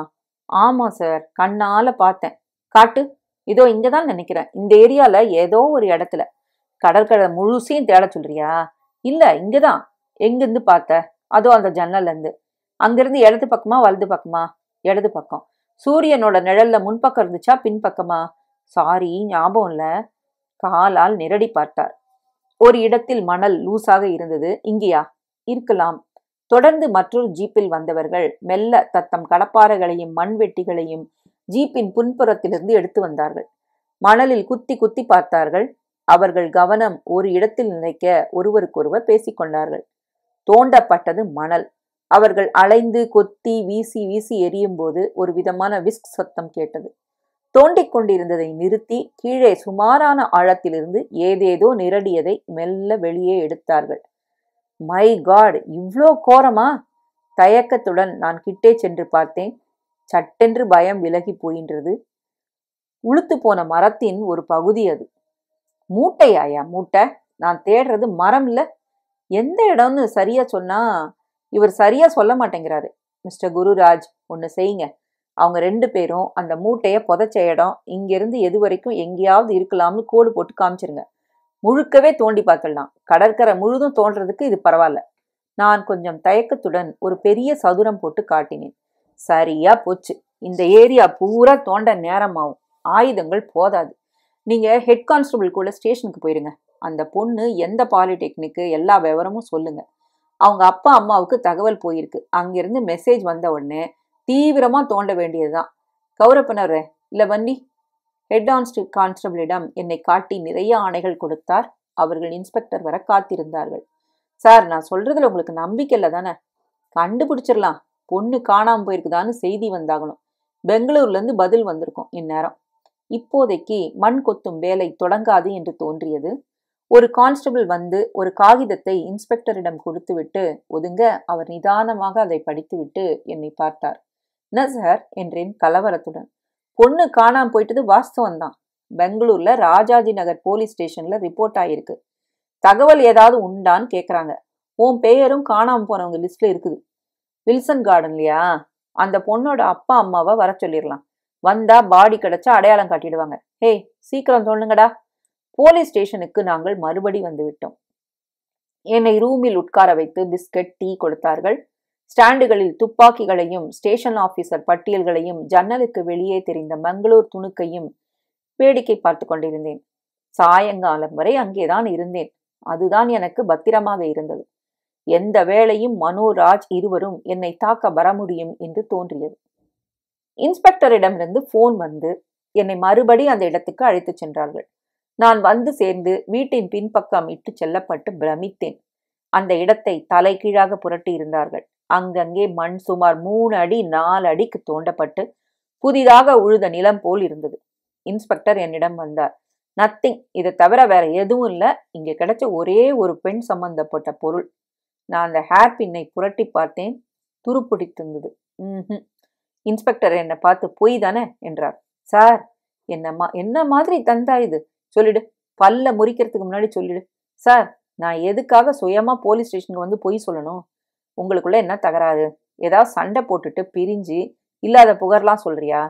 ஆமா சார், கண்ணால பார்த்தேன். காட்டு. இதோ இங்கதான் நினைக்கிறேன். இந்த ஏரியால ஏதோ ஒரு இடத்துல. கடற்கரை முழுசையும் தேட சொல்றியா? இல்ல, இங்கதான். எங்கிருந்து பார்த்த? அதோ அந்த ஜன்னல்ல இருந்து. அங்கிருந்து இடது பக்கமா வலது பக்கமா? இடது பக்கம். சூரியனோட நிழல்ல முன்பக்கம் இருந்துச்சா பின்பக்கமா? சாரி, ஞாபகம் இல்ல. காலால் நிரடி பார்த்தார். ஒரு இடத்தில் மணல் லூசாக இருந்தது. இங்கேயா? இருக்கலாம். தொடர்ந்து மற்றொரு ஜீப்பில் வந்தவர்கள் மெல்ல தத்தம் கடப்பாறைகளையும் மண்வெட்டிகளையும் ஜீப்பின் புன்புறத்திலிருந்து எடுத்து வந்தார்கள். மணலில் குத்தி குத்தி பார்த்தார்கள். அவர்கள் கவனம் ஒரு இடத்தில் நிலைக்க ஒருவருக்கொருவர் பேசிக்கொண்டார்கள். தோண்டப்பட்டது மணல். அவர்கள் அலைந்து கொத்தி வீசி வீசி எரியும் போது ஒரு விதமான விஸ்க் சத்தம் கேட்டது. தோண்டிக் கொண்டிருந்ததை நிறுத்தி கீழே சுமாரான ஆழத்திலிருந்து ஏதேதோ நிரடியதை மெல்ல வெளியே எடுத்தார்கள். மை காட், இவ்ளோ கோரமா? தயக்கத்துடன் நான் கிட்டே சென்று பார்த்தேன். சட்டென்று பயம் விலகி போயின்றது. உளுத்து போன மரத்தின் ஒரு பகுதி அது. மூட்டையாயா? மூட்டை? நான் தேடுறது மரம் இல்ல. எந்த இடம்னு சரியா சொன்னா இவர் சரியா சொல்ல மாட்டேங்கிறாரு. மிஸ்டர் குருராஜ், ஒன்னு செய்யுங்க. அவங்க 2 பேரும் அந்த மூட்டைய புதைச்ச இடம் இங்கிருந்து எது வரைக்கும் எங்கேயாவது இருக்கலாம்னு கோடு போட்டு காமிச்சிருங்க. முழுக்கவே தோண்டி பார்த்துடலாம். கடற்கரை முழுதும் தோன்றதுக்கு இது பரவாயில்ல. நான் கொஞ்சம் தயக்கத்துடன் ஒரு பெரிய சதுரம் போட்டு காட்டினேன். சரியா போச்சு. இந்த ஏரியா பூரா தோண்ட நேரமாகும். ஆயுதங்கள் போதாது. நீங்க ஹெட் கான்ஸ்டபிள் கூட ஸ்டேஷனுக்கு போயிருங்க. அந்த பொண்ணு எந்த பாலிடெக்னிக்கு எல்லா விவரமும் சொல்லுங்க. அவங்க அப்பா அம்மாவுக்கு தகவல் போயிருக்கு. அங்கிருந்து மெசேஜ் வந்த உடனே தீவிரமா தோண்ட வேண்டியதுதான். கௌரப்பனரே, இல்ல வண்டி. ஹெட் கான்ஸ்டபிளிடம் என்னை காட்டி நிறைய ஆணைகள் கொடுத்தார். அவர்கள் இன்ஸ்பெக்டர் வர காத்திருந்தார்கள். சார், நான் சொல்றதுல உங்களுக்கு நம்பிக்கை இல்லை தானே? கண்டுபிடிச்சிடலாம். பொண்ணு காணாம போயிருக்குதான்னு செய்தி வந்தாகணும். பெங்களூர்ல இருந்து பதில் வந்திருக்கும் இந்நேரம். இப்போதைக்கு மண் கொத்தும் வேலை தொடங்காது என்று தோன்றியது. ஒரு கான்ஸ்டபிள் வந்து ஒரு காகிதத்தை இன்ஸ்பெக்டரிடம் கொடுத்துவிட்டு ஒதுங்க அவர் நிதானமாக அதை படித்துவிட்டு என்னை பார்த்தார். என்ன சார் என்றேன் கலவரத்துடன். பொண்ணு காணாம போயிட்டது வாஸ்தவம் தான். பெங்களூர்ல ராஜாஜி நகர் போலீஸ் ஸ்டேஷன்ல ரிப்போர்ட் ஆயிருக்கு. தகவல் ஏதாவது உண்டான்னு கேக்குறாங்க. உன் பெயரும் காணாம போனவங்க லிஸ்ட்ல இருக்குது. வில்சன் கார்டன்லயா? அந்த பொண்ணோட அப்பா அம்மாவை வர சொல்லிடலாம். வந்தா பாடி கிடைச்சா அடையாளம் காட்டிடுவாங்க. ஹே, சீக்கிரம் சொல்லுங்கடா. போலீஸ் ஸ்டேஷனுக்கு நாங்கள் மறுபடி வந்து விட்டோம். என்னை ரூமில் உட்கார வைத்து பிஸ்கட், டீ கொடுத்தார்கள். ஸ்டாண்டுகளில் துப்பாக்கிகளையும் ஸ்டேஷன் ஆபீசர் பட்டியல்களையும் ஜன்னலுக்கு வெளியே தெரிந்த மங்களூர் துணுக்கையும் வேடிக்கை பார்த்து கொண்டிருந்தேன். சாயங்காலம் வரை அங்கேதான் இருந்தேன். அதுதான் எனக்கு பத்திரமாக இருந்தது. எந்த வேளையும் மனோராஜ் இருவரும் என்னை தாக்க வர முடியும் என்று தோன்றியது. இன்ஸ்பெக்டரிடமிருந்து போன் வந்து என்னை மறுபடி அந்த இடத்துக்கு அழைத்து சென்றார்கள். நான் வந்து சேர்ந்து வீட்டின் பின்பக்கம் இட்டு செல்லப்பட்டு பிரமித்தேன். அந்த இடத்தை தலை கீழாக புரட்டி இருந்தார்கள். அங்கங்கே மண் சுமார் 3 அடி 4 அடிக்கு தோண்டப்பட்டு புதிதாக உழுத நிலம் போல் இருந்தது. இன்ஸ்பெக்டர் என்னிடம் வந்தார். நத்திங். இதை தவிர வேற எதுவும் இல்லை. இங்க கிடைச்ச ஒரே ஒரு பெண் சம்பந்தப்பட்ட பொருள். நான் அந்த ஹேர் பின்னை புரட்டி பார்த்தேன். துருப்பிடித்திருந்தது. இன்ஸ்பெக்டர் என்னை பார்த்து பொய் தானே என்றார். சார், என்ன மாதிரி தந்தா இது? சொல்லிடு. பல்ல முறிக்கிறதுக்கு முன்னாடி சொல்லிடு. சார், நான் எதுக்காக சுயமா போலீஸ் ஸ்டேஷனுக்கு வந்து பொய் சொல்லணும்? உங்களுக்குள்ள என்ன தகராறு? ஏதாவது சண்டை போட்டுட்டு பிரிஞ்சு இல்லாத புகார்லாம் சொல்றியா?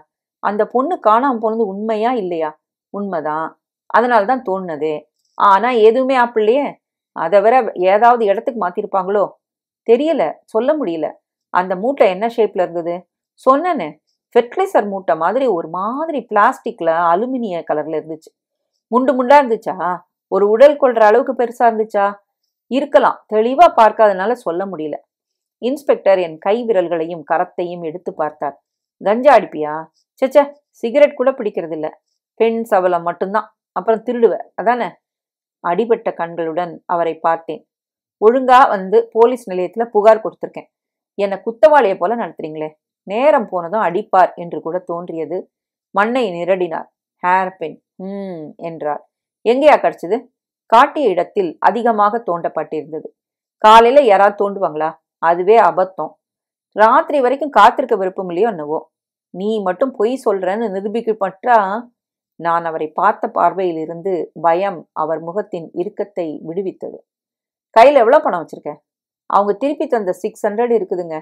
அந்த பொண்ணு காணாம போனது உண்மையா இல்லையா? உண்மைதான். அதனால்தான் தோணுனது. ஆனா எதுவுமே ஆப்பிள்ளையே. அதை வேற ஏதாவது இடத்துக்கு மாத்திருப்பாங்களோ? தெரியல, சொல்ல முடியல. அந்த மூட்டை என்ன ஷேப்ல இருந்தது? சொன்னேன்னு, ஃபெர்டிலைசர் மூட்டை மாதிரி ஒரு மாதிரி பிளாஸ்டிக்ல அலுமினிய கலர்ல இருந்துச்சு. முண்டு முண்டா இருந்துச்சா? ஒரு உடல் கொள்ற அளவுக்கு பெருசா இருந்துச்சா? இருக்கலாம், தெளிவா பார்க்காதனால சொல்ல முடியல. இன்ஸ்பெக்டர் என் கை விரல்களையும் கரத்தையும் எடுத்து பார்த்தார். கஞ்சா அடிப்பியா? சேச்சே, சிகரெட் கூட பிடிக்கிறது இல்ல. பெண் சபலம் மட்டும்தான். அப்புறம் திருடுவ அதானே? அடிபட்ட கண்களுடன் அவரை பார்த்தேன். ஒழுங்கா வந்து போலீஸ் நிலையத்துல புகார் கொடுத்திருக்கேன். என்னை குத்தவாளிய போல நடத்துறீங்களே. நேரம் போனதும் அடிப்பார் என்று கூட தோன்றியது. மண்ணை நிரடினார். ஹேர் பென் என்றார். எங்கேயா கிடைச்சது? காட்டிய இடத்தில் அதிகமாக தோண்டப்பட்டிருந்தது. காலையில யாராவது தோண்டுவாங்களா? அதுவே அபத்தம். ராத்திரி வரைக்கும் காத்திருக்க விருப்பம் இல்லையோ என்னவோ. நீ மட்டும் பொய் சொல்றன்னு நிரூபிக்கப்பட்டா. நான் அவரை பார்த்த பார்வையில் இருந்து பயம் அவர் முகத்தின் இறுக்கத்தை விடுவித்தது. கையில எவ்வளவு பணம் வச்சிருக்க? அவங்க திருப்பி தந்த 600 இருக்குதுங்க.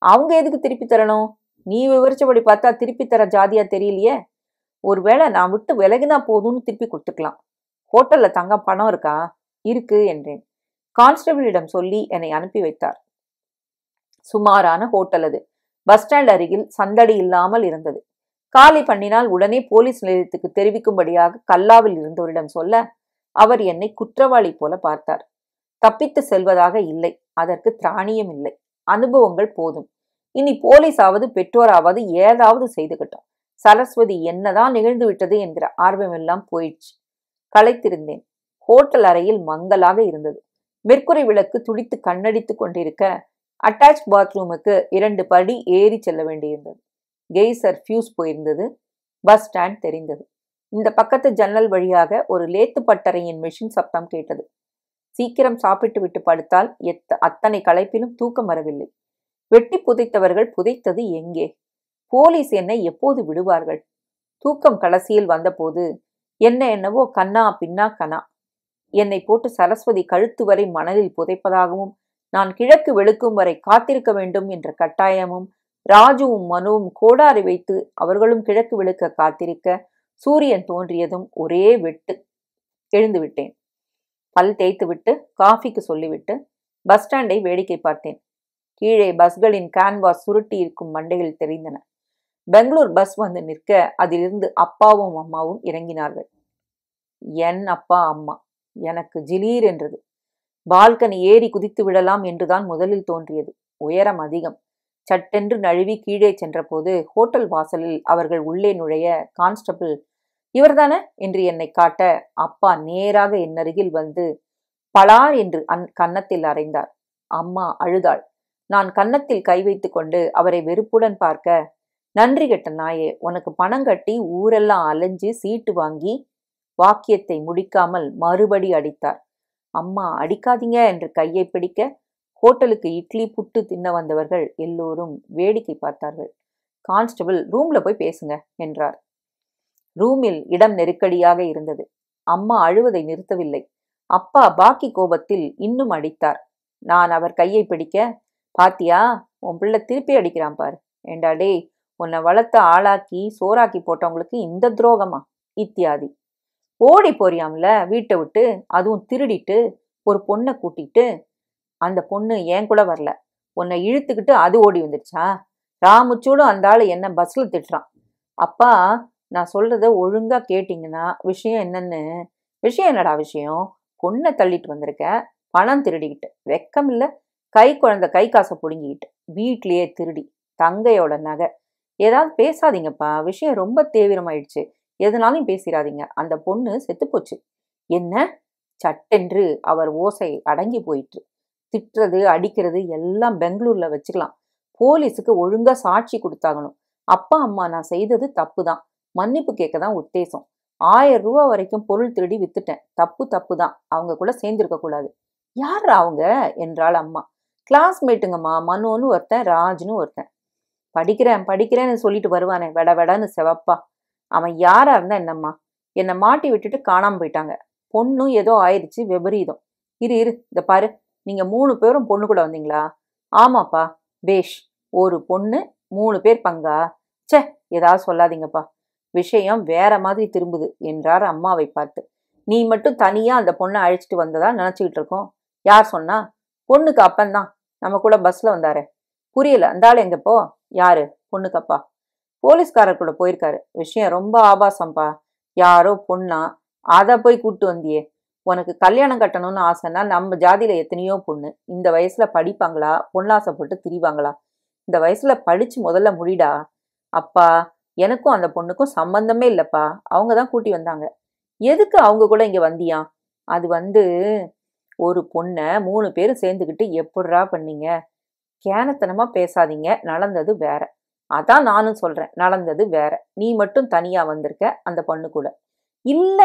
அவங்க எதுக்கு திருப்பி தரணும்? நீ விவரிச்சபடி பார்த்தா திருப்பி தர ஜாதியா தெரியலையே. ஒருவேளை நான் விட்டு விலகினா போதும்னு திருப்பி கொடுத்துக்கலாம். ஹோட்டல்ல தங்க பணம் இருக்கா? இருக்கு என்றேன். கான்ஸ்டபிளிடம் சொல்லி என்னை அனுப்பி வைத்தார். சுமாரான ஹோட்டல் அது. பஸ் ஸ்டாண்ட் அருகில் சந்தடி இல்லாமல் இருந்தது. காலி பண்ணினால் உடனே போலீஸ் நிலையத்துக்கு தெரிவிக்கும்படியாக கல்லாவில் இருந்தவரிடம் சொல்ல அவர் என்னை குற்றவாளி போல பார்த்தார். தப்பித்து செல்வதாக இல்லை. அதற்கு திராணியும் இல்லை. அனுபவங்கள் போதும். இனி போலீஸாவது பெற்றோராவது ஏதாவது செய்துகிட்டோம். சரஸ்வதி என்னதான் நிகழ்ந்து விட்டது என்கிற ஆர்வமெல்லாம் போயிடுச்சு. களைத்திருந்தேன். ஹோட்டல் அறையில் மங்கலாக இருந்தது. மெர்க்குரி விளக்கு துடித்து கண்ணடித்து கொண்டிருக்க அட்டாச் பாத்ரூமுக்கு 2 படி ஏறி செல்ல வேண்டியிருந்தது. கெய்சர் ஃபியூஸ் போயிருந்தது. பஸ் ஸ்டாண்ட் தெரிந்தது. இந்த பக்கத்து ஜன்னல் வழியாக ஒரு லேத்து பட்டறையின் மெஷின் சப்தம் கேட்டது. சீக்கிரம் சாப்பிட்டு விட்டு படுத்தால் அத்தனை களைப்பிலும் தூக்கம் வரவில்லை. வெட்டி புதைத்தவர்கள் புதைத்தது எங்கே? போலீஸ் என்னை எப்போது விடுவார்கள்? தூக்கம் கடைசியில் வந்தபோது என்னவோ கண்ணா பின்னா கனா. என்னை போட்டு சரஸ்வதி கழுத்து வரை மணலில் புதைப்பதாகவும் நான் கிழக்கு வெளுக்கும் வரை காத்திருக்க வேண்டும் என்ற கட்டாயமும் ராஜுவும் மனுவும் கோடாரி வைத்து அவர்களும் கிழக்கு வெளுக்க காத்திருக்க சூரியன் தோன்றியதும் ஒரே வெட்டு. எழுந்து விட்டேன். பல் தேய்த்து விட்டு காஃபிக்கு சொல்லிவிட்டு பஸ் ஸ்டாண்டை வேடிக்கை பார்த்தேன். கீழே பஸ்களின் கேன்வாஸ் சுருட்டி இருக்கும் மண்டைகள் தெரிந்தன. பெங்களூர் பஸ் வந்து நிற்க அதிலிருந்து அப்பாவும் அம்மாவும் இறங்கினார்கள். என் அப்பா அம்மா. எனக்கு ஜிலீர் என்றது. பால்கனி ஏறி குதித்து விடலாம் என்றுதான் முதலில் தோன்றியது. உயரம் அதிகம். சட்டென்று நழுவி கீழே சென்றபோது ஹோட்டல் வாசலில் அவர்கள் உள்ளே நுழைய கான்ஸ்டபிள் இவர்தானே என்று என்னை காட்ட அப்பா நேராக என் அருகில் வந்து பளார் என்று கன்னத்தில் அறைந்தார். அம்மா அழுதாள். நான் கன்னத்தில் கை வைத்து கொண்டு அவரை வெறுப்புடன் பார்க்க, நன்றி கெட்ட நாயே, உனக்கு பணம் கட்டி ஊரெல்லாம் அலைஞ்சு சீட்டு வாங்கி வாக்கியத்தை முடிக்காமல் மறுபடி அடித்தார். அம்மா அடிக்காதீங்க என்று கையை பிடிக்க ஹோட்டலுக்கு இட்லி புட்டு தின்ன வந்தவர்கள் எல்லோரும் வேடிக்கை பார்த்தார்கள். கான்ஸ்டபிள் ரூம்ல போய் பேசுங்க என்றார். ரூமில் இடம் நெருக்கடியாக இருந்தது. அம்மா அழுவதை நிறுத்தவில்லை. அப்பா பாக்கி கோபத்தில் இன்னும் அடித்தார். நான் அவர் கையை பிடிக்க, பாத்தியா உன் பிள்ளை திருப்பி அடிக்கிறான் பாரு. ஏண்டா டேய், உன்னை வளர்த்த ஆளாக்கி சோறாக்கி போட்டவங்களுக்கு இந்த துரோகமா? இத்தியாதி. ஓடி போறியாம்ல வீட்டை விட்டு, அதுவும் திருடிட்டு, ஒரு பொண்ணை கூட்டிட்டு. அந்த பொண்ணு ஏன் கூட வரல, உன்னை இழுத்துக்கிட்டு அது ஓடி வந்துடுச்சா? ராமுச்சூடும் அந்த ஆளு என்ன பஸ்ல திட்டுறான். அப்பா, நான் சொல்றத ஒழுங்கா கேட்டீங்கன்னா விஷயம் என்னன்னு. விஷயம் என்னடா விஷயம்? பொண்ணை தள்ளிட்டு வந்திருக்க, பணம் திருடிக்கிட்டு, வெக்கம் இல்ல? கை குழந்தை கை காசை பிடுங்கிக்கிட்டு, வீட்லயே திருடி, தங்கையோட நகை. ஏதாவது பேசாதீங்கப்பா, விஷயம் ரொம்ப தீவிரமாயிடுச்சு. எதுனாலும் பேசிடாதீங்க. அந்த பொண்ணு செத்துப்போச்சு. என்ன? சட்டென்று அவர் ஓசை அடங்கி போயிற்று. திட்டுறது அடிக்கிறது எல்லாம் பெங்களூர்ல வச்சுக்கலாம். போலீஸுக்கு ஒழுங்கா சாட்சி கொடுத்தாகணும். அப்பா அம்மா, நான் செய்தது தப்பு தான், மன்னிப்பு கேட்க தான் உத்தேசம். 1000 ரூபா வரைக்கும் பொருள் திருடி வித்துட்டேன். தப்பு தான். அவங்க கூட சேர்ந்திருக்க கூடாது. யாரா அவங்க என்றாள் அம்மா. கிளாஸ்மேட்டுங்கம்மா. மனோன்னு ஒருத்தன், ராஜ்னு ஒருத்தன். படிக்கிறேன்னு சொல்லிட்டு வருவானே வெடன்னு செவப்பா. அவன் யாரா இருந்தா என்னம்மா? என்னை மாட்டி விட்டுட்டு காணாம போயிட்டாங்க. பொண்ணும் ஏதோ ஆயிடுச்சு, விபரீதம். இரு இத பாரு, நீங்க 3 பேரும் பொண்ணு கூட வந்தீங்களா? ஆமாப்பா. பேஷ். ஒரு பொண்ணு 3 பேர் பங்கா? ச்சே, ஏதாவது சொல்லாதீங்கப்பா. விஷயம் வேற மாதிரி திரும்புது என்றார் அம்மாவை பார்த்து. நீ மட்டும் தனியா அந்த பொண்ணை அழைச்சிட்டு வந்ததா நினைச்சுக்கிட்டு இருக்கோம். யார் சொன்னா? பொண்ணுக்கு அப்பந்தான் நம்ம கூட பஸ்ல வந்தாரு. புரியல, அந்த ஆள் எங்கப்போ? யாரு? பொண்ணுக்கு அப்பா. போலீஸ்காரர் கூட போயிருக்காரு. விஷயம் ரொம்ப ஆபாசம்பா. யாரோ பொண்ணா, அத போய் கூட்டு வந்தியே. உனக்கு கல்யாணம் கட்டணும்னு ஆசைன்னா நம்ம ஜாதியில எத்தனையோ பொண்ணு இந்த வயசுல படிப்பாங்களா? பொண்ணாசைப்பட்டு திரிவாங்களா? இந்த வயசுல படிச்சு முதல்ல முடிடா. அப்பா, எனக்கும் அந்த பொண்ணுக்கும் சம்பந்தமே இல்லப்பா. அவங்க தான் கூட்டி வந்தாங்க. எதுக்கு அவங்க கூட இங்க வந்தியா? அது ஒரு பொண்ணை 3 பேரும் சேர்ந்துக்கிட்டு எப்படிரா பண்ணீங்க? கேனத்தனமா பேசாதீங்க. நடந்தது வேற. அதான் நானும் சொல்றேன், நடந்தது வேற. நீ மட்டும் தனியா வந்திருக்க அந்த பொண்ணு கூட. இல்ல,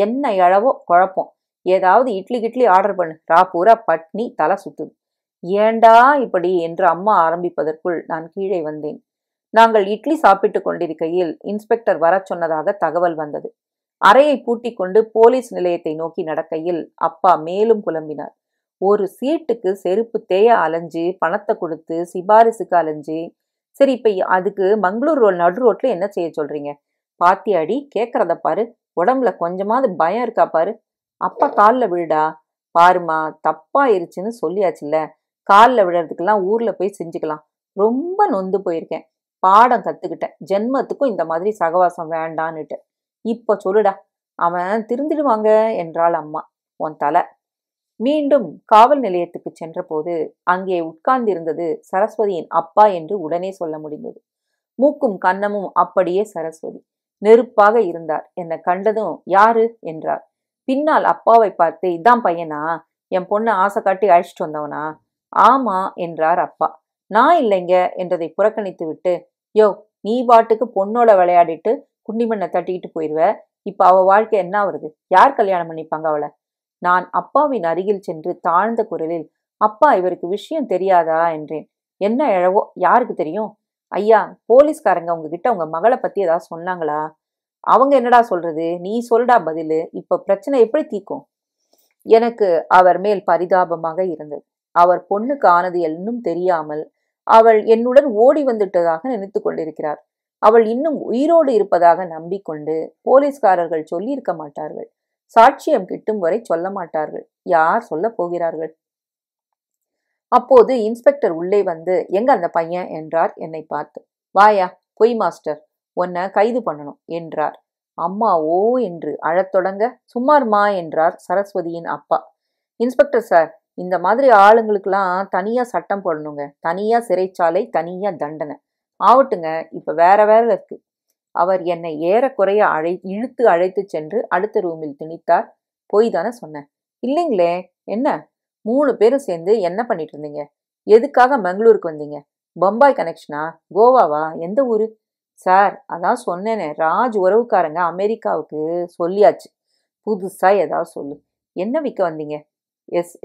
என்ன எழவோ குழப்பம். ஏதாவது இட்லி கிட்லி ஆர்டர் பண்ணு. பூரா பட்னி, தலை சுத்துது. ஏண்டா இப்படி என்று அம்மா ஆரம்பிப்பதற்குள் நான் கீழே வந்தேன். நாங்கள் இட்லி சாப்பிட்டு கொண்டிருக்கையில் இன்ஸ்பெக்டர் வர சொன்னதாக தகவல் வந்தது. அறையை பூட்டிக் கொண்டு போலீஸ் நிலையத்தை நோக்கி நடக்கையில் அப்பா மேலும் புலம்பினார். ஒரு சீட்டுக்கு செருப்பு தேய அலைஞ்சு, பணத்தை கொடுத்து சிபாரிசுக்கு அலைஞ்சு. சரி, இப்ப அதுக்கு மங்களூர் நடு ரோட்ல என்ன செய்ய சொல்றீங்க? பாத்தியாடி, கேட்கறத பாரு. உடம்புல கொஞ்சமாவது பயம் இருக்கா பாரு. அப்பா காலில் விழுடா. பாருமா, தப்பாயிருச்சுன்னு சொல்லியாச்சுல்ல. காலில் விழுறதுக்கெல்லாம் ஊர்ல போய் செஞ்சுக்கலாம். ரொம்ப நொந்து போயிருக்கேன். பாடம் கத்துக்கிட்டேன். ஜென்மத்துக்கும் இந்த மாதிரி சகவாசம் வேண்டான்னுட்டு. இப்ப சொல்லுடா. அவன் திருந்திடுவாங்க என்றாள் அம்மா. உன் தலை. மீண்டும் காவல் நிலையத்துக்கு சென்றபோது அங்கே உட்கார்ந்திருந்தது சரஸ்வதியின் அப்பா என்று உடனே சொல்ல முடிந்தது. மூக்கும் கன்னமும் அப்படியே சரஸ்வதி. நெருப்பாக இருந்தார். என்னை கண்டதும் யாரு என்றார். பின்னால் அப்பாவை பார்த்து, இதான் பையனா? என் பொண்ணு ஆசை காட்டி அழைச்சிட்டு வந்தவனா? ஆமா என்றார் அப்பா. நான் இல்லைங்க என்றதை புறக்கணித்து விட்டு, யோ, நீ பாட்டுக்கு பொண்ணோட விளையாடிட்டு குண்டிமண்ணை தட்டிக்கிட்டு போயிடுவ. இப்ப அவ வாழ்க்கை என்ன வருது? யார் கல்யாணம் பண்ணிப்பாங்க அவளை? நான் அப்பாவின் அருகில் சென்று தாழ்ந்த குரலில், அப்பா, இவருக்கு விஷயம் தெரியாதா என்றேன். என்ன எழவோ, யாருக்கு தெரியும்? ஐயா, போலீஸ்காரங்க உங்ககிட்ட உங்க மகளை பத்தி ஏதாவது சொன்னாங்களா? அவங்க என்னடா சொல்றது? நீ சொல்டா பதிலு. இப்ப பிரச்சனை எப்படி தீக்கும்? எனக்கு அவர் மேல் பரிதாபமாக இருந்தது. அவர் பொண்ணுக்கு ஆனது இன்னும் தெரியாமல் அவள் என்னுடன் ஓடி வந்துட்டதாக நினைத்து கொண்டிருக்கிறார். அவள் இன்னும் உயிரோடு இருப்பதாக நம்பிக்கொண்டு போலீஸ்காரர்கள் சொல்லியிருக்க மாட்டார்கள். சாட்சியம் கிட்டும் வரை சொல்ல மாட்டார்கள். யார் சொல்ல போகிறார்கள்? அப்போது இன்ஸ்பெக்டர் உள்ளே வந்து, எங்க அந்த பையன் என்றார் என்னை பார்த்து. வாயா, பொய் மாஸ்டர், உன்னை கைது பண்ணணும் என்றார். அம்மா ஓ என்று அழத் தொடங்க, சும்மார்மா என்றார் சரஸ்வதியின் அப்பா. இன்ஸ்பெக்டர் சார், இந்த மாதிரி ஆளுங்களுக்கெல்லாம் தனியா சட்டம் போடணுங்க. தனியா சிறைச்சாலை, தனியா தண்டனை. ஆவட்டுங்க, இப்ப வேற இருக்கு. அவர் என்னை ஏறக்குறைய இழுத்து அழைத்து சென்று அடுத்த ரூமில் திணித்தார். போய் தானே சொன்னேன். இல்லைங்களே. என்ன? 3 பேரும் சேர்ந்து என்ன பண்ணிட்டு இருந்தீங்க? எதுக்காக மங்களூருக்கு வந்தீங்க? பம்பாய் கனெக்ஷனா? கோவாவா? எந்த ஊரு? சார், அதான் சொன்னேனே, ராஜ் உறவுக்காரங்க அமெரிக்காவுக்கு சொல்லியாச்சு. புதுசா ஏதாவது சொல்லு. என்ன விற்க வந்தீங்க?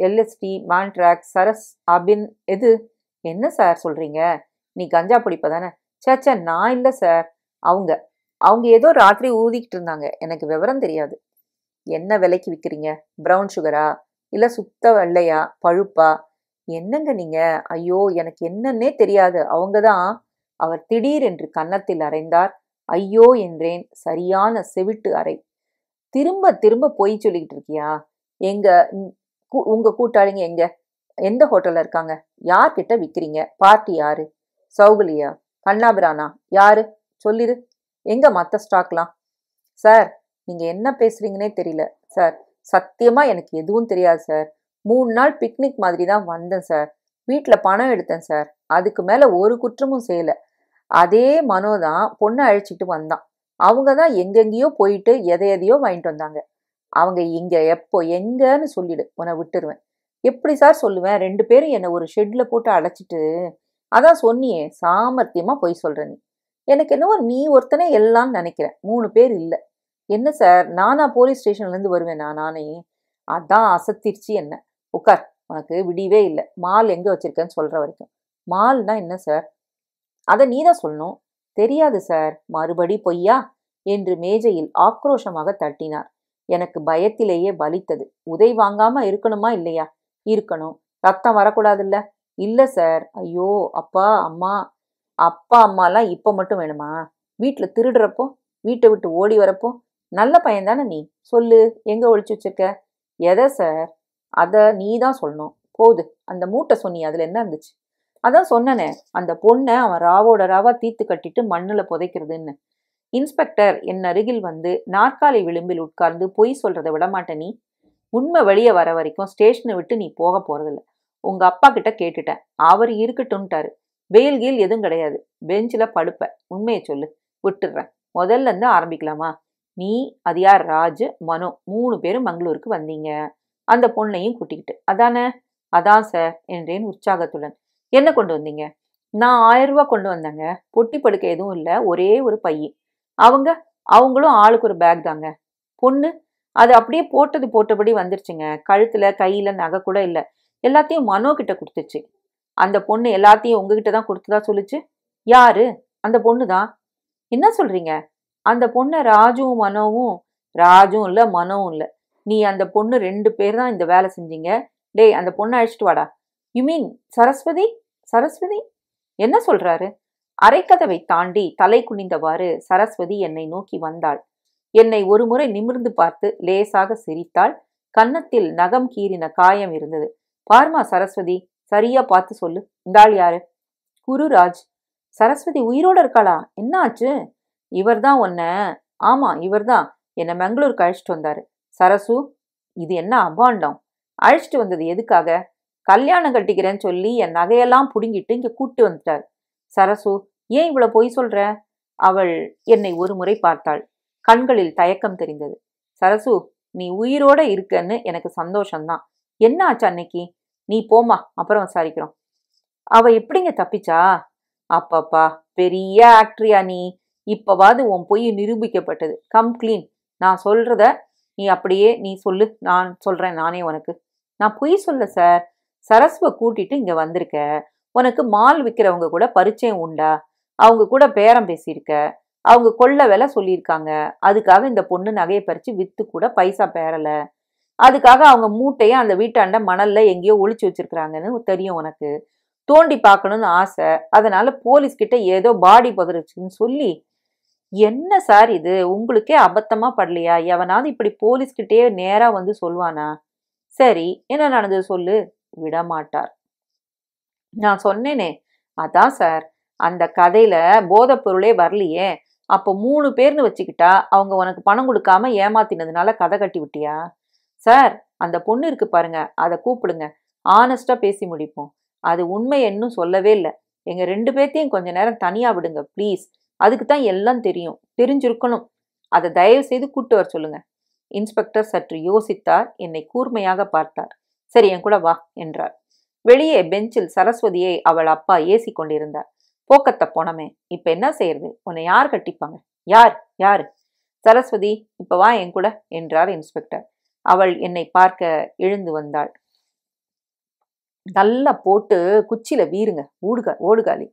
எல்எஸ்டி, மான்ட்ராக்ஸ், சரஸ், அபின். எது? என்ன சார் சொல்றீங்க? நீ கஞ்சா பிடிப்பதானே? சேச்சா, நான் இல்லை சார். அவங்க அவங்க ஏதோ ராத்திரி ஊதிக்கிட்டு இருந்தாங்க. எனக்கு விவரம் தெரியாது. என்ன விலைக்கு விற்கிறீங்க? ப்ரௌன் சுகரா? இல்லை சுத்த வெள்ளையா, பழுப்பா? என்னங்க நீங்க? ஐயோ, எனக்கு என்னன்னே தெரியாது. அவங்கதான். அவர் திடீரென்று கன்னத்தில் அறைந்தார். ஐயோ என்றேன். சரியான செவிட்டு அறை. திரும்ப திரும்ப பொய் சொல்லிக்கிட்டு இருக்கியா? எங்க உங்க கூட்டாளிங்க எங்க? எந்த ஹோட்டல்ல இருக்காங்க? யார்கிட்ட விற்கிறீங்க? பார்ட்டி யாரு? சௌகலியா? கண்ணாபிரானா? யாரு? சொல்லிரு. எங்க மற்ற ஸ்டாக்லாம்? சார், நீங்க என்ன பேசுறீங்கன்னே தெரியல சார். சத்தியமா எனக்கு எதுவும் தெரியாது சார். 3 நாள் பிக்னிக் மாதிரி தான் வந்தேன் சார். வீட்டில் பணம் எடுத்தேன் சார். அதுக்கு மேல ஒரு குற்றமும் செய்யல. அதே மனோதான் பொண்ணை அழைச்சிட்டு வந்தான். அவங்க தான் எங்கெங்கேயோ போயிட்டு எதையோ வாங்கிட்டு வந்தாங்க. அவங்க இங்க எப்போ எங்கன்னு சொல்லிடு, உன்னை விட்டுருவேன். எப்படி சார் சொல்லுவேன்? 2 பேரும் என்னை ஒரு ஷெட்ல போட்டு அடைச்சிட்டு. அதான் சொன்னியே, சாமர்த்தியமா பொய் சொல்ற நீ. எனக்கு என்னவோ நீ ஒருத்தனே எல்லாம் நினைக்கிறேன். 3 பேர் இல்லை. என்ன சார், நானா போலீஸ் ஸ்டேஷன்லேருந்து வருவேனா நானே? அதான் அசத்திருச்சு என்ன. உட்கார், உனக்கு விடிவே இல்லை. மால் எங்கே வச்சிருக்கேன்னு சொல்கிற வரைக்கும். மால்னா என்ன சார்? அதை நீ தான் சொல்லணும். தெரியாது சார். மறுபடி பொய்யா என்று மேஜையில் ஆக்ரோஷமாக தட்டினார். எனக்கு பயத்திலேயே வலித்தது. உதை வாங்காம இருக்கணுமா இல்லையா? இருக்கணும். ரத்தம் வரக்கூடாதுல்ல? இல்ல சார். ஐயோ, அப்பா அம்மா. அப்பா அம்மாலாம் இப்ப மட்டும் வேணுமா? வீட்டுல திருடுறப்போ, வீட்டை விட்டு ஓடி வரப்போ? நல்ல பையன் தானே நீ. சொல்லு, எங்க ஒளிச்சு வச்சிருக்க? எதை சார்? அத நீ தான் சொல்லணும். போது, அந்த மூட்டை சொன்னி, அதுல என்ன இருந்துச்சு? அதான் சொன்னனே, அந்த பொண்ணை அவன் ராவோட ராவா தீத்து கட்டிட்டு மண்ணுல புதைக்கிறதுன்னு. இன்ஸ்பெக்டர் என் அருகில் வந்து நாற்காலி விளிம்பில் உட்கார்ந்து பொய் சொல்றதை விடமாட்ட நீ. உண்மை வெளியே வர வரைக்கும் ஸ்டேஷனை விட்டு நீ போக போறதில்ல. உங்க அப்பா கிட்ட கேட்டுட்டேன். அவர் இருக்கட்டும்ட்டாரு. வெயில் கீழ் எதுவும் கிடையாது. பெஞ்சில் படுப்ப. உண்மையை சொல்லு, விட்டுடுறேன். முதல்ல இருந்து ஆரம்பிக்கலாமா? நீ, அது யார், ராஜு, மனோ 3 பேரும் மங்களூருக்கு வந்தீங்க. அந்த பொண்ணையும் கூட்டிக்கிட்டு. அதானே? அதான் சார் என்றேன் உற்சாகத்துடன். என்ன கொண்டு வந்தீங்க? நான் 1000 ரூபாய் கொண்டு வந்தேங்க. பொட்டி படுக்க எதுவும் இல்லை, ஒரே ஒரு பைய. அவங்களும் ஆளுக்கு ஒரு பேக் தாங்க. பொண்ணு அது அப்படியே போட்டது போட்டபடி வந்துருச்சுங்க. கழுத்துல கையில நகை கூட இல்லை. எல்லாத்தையும் மனோ கிட்ட கொடுத்துச்சு. அந்த பொண்ணு எல்லாத்தையும் உங்ககிட்ட தான் கொடுத்ததா சொல்லுச்சு. யாரு? அந்த பொண்ணு தான். என்ன சொல்றீங்க? அந்த பொண்ணை ராஜுவும் மனோவும். ராஜும் இல்லை, மனோவும் இல்லை. நீ அந்த பொண்ணு 2 பேர் தான் இந்த வேலை செஞ்சீங்க. டேய், அந்த பொண்ணை அழைச்சிட்டு வாடா. You mean Saraswati? சரஸ்வதி என்ன சொல்றாரு? அரைக்கதவை தாண்டி தலை குனிந்தவாறு சரஸ்வதி என்னை நோக்கி வந்தாள். என்னை ஒருமுறை நிமிர்ந்து பார்த்து லேசாக சிரித்தாள். கன்னத்தில் நகம் கீறின காயம் இருந்தது. பார்மா சரஸ்வதி, சரியா பார்த்து சொல்லு. இந்தாள் யாரு? குருராஜ். சரஸ்வதி உயிரோட இருக்காளா? என்ன ஆச்சு? இவர்தான் உன்ன. ஆமா, இவர்தான் என்னை பெங்களூருக்கு அழைச்சிட்டு வந்தாரு. சரசு, இது என்ன அபாண்டம்? அழைச்சிட்டு வந்தது எதுக்காக? கல்யாணம் கட்டிக்கிறேன்னு சொல்லி என் நகையெல்லாம் புடுங்கிட்டு இங்க கூட்டு வந்துட்டார். சரசு, ஏன் இவ்வளவு பொய் சொல்ற? அவள் என்னை ஒரு முறை பார்த்தாள். கண்களில் தயக்கம் தெரிந்தது. சரசு, நீ உயிரோட இருக்கன்னு எனக்கு சந்தோஷம்தான். என்ன ஆச்சு அன்னைக்கு? நீ போமா, அப்புறம் விசாரிக்கிறோம். அவ எப்படிங்க தப்பிச்சா? அப்பப்பா, பெரிய ஆக்ட்ரியா நீ. இப்பவாது உன் பொய் நிரூபிக்கப்பட்டது. Come clean. நான் சொல்றத நீ அப்படியே நீ சொல்லு. நான் சொல்றேன் நானே உனக்கு. நான் பொய் சொல்ல சார். சரஸ்வ கூட்டிட்டு இங்க வந்திருக்க. உனக்கு மால் விற்கிறவங்க கூட பரிச்சயம் உண்டா? அவங்க கூட பேரம் பேசியிருக்க. அவங்க கொள்ள விலை சொல்லியிருக்காங்க. அதுக்காக இந்த பொண்ணு நகையை பறிச்சு வித்து கூட பைசா பேரல. அதுக்காக அவங்க மூட்டையை அந்த வீட்டாண்ட மணல்ல எங்கேயோ ஒளிச்சு வச்சிருக்கிறாங்கன்னு தெரியும் உனக்கு. தோண்டி பார்க்கணும்னு ஆசை. அதனால போலீஸ் கிட்ட ஏதோ பாடி புதருச்சுன்னு சொல்லி. என்ன சார் இது? உங்களுக்கே அபத்தமா படலையா? எவனாவது இப்படி போலீஸ் கிட்டே நேரா வந்து சொல்வானா? சரி, என்ன நடந்தது சொல்லு. விடமாட்டார். நான் சொன்னேனே. அதான் சார், அந்த கதையில போதைப் பொருளே வரலையே. அப்போ 3 பேர்னு வச்சுக்கிட்டா அவங்க உனக்கு பணம் கொடுக்காம ஏமாத்தினதுனால கதை கட்டி விட்டியா? சார், அந்த பொண்ணு இருக்கு பாருங்க, அதை கூப்பிடுங்க. ஆனஸ்டா பேசி முடிப்போம். அது உண்மை இன்னும் சொல்லவே இல்லை. எங்க 2 பேர்த்தையும் கொஞ்ச நேரம் தனியா விடுங்க ப்ளீஸ். அதுக்கு தான் எல்லாம் தெரியும், தெரிஞ்சிருக்கணும். அதை தயவு செய்து கூட்டு வர சொல்லுங்க. இன்ஸ்பெக்டர் சற்று யோசித்தார். என்னை கூர்மையாக பார்த்தார். சரி, என் கூட வா என்றார். வெளியே பெஞ்சில் சரஸ்வதியை அவள் அப்பா ஏசி கொண்டிருந்தார். போக்கத்த போனமே, இப்ப என்ன செய்யறது? உன்னை யார் கட்டிப்பாங்க? யார் யாரு? சரஸ்வதி, இப்ப வா என் கூட என்றார் இன்ஸ்பெக்டர். அவள் என்னை பார்க்க எழுந்து வந்தாள். நல்லா போட்டு குச்சியில வீருங்க, ஓடுகாலி.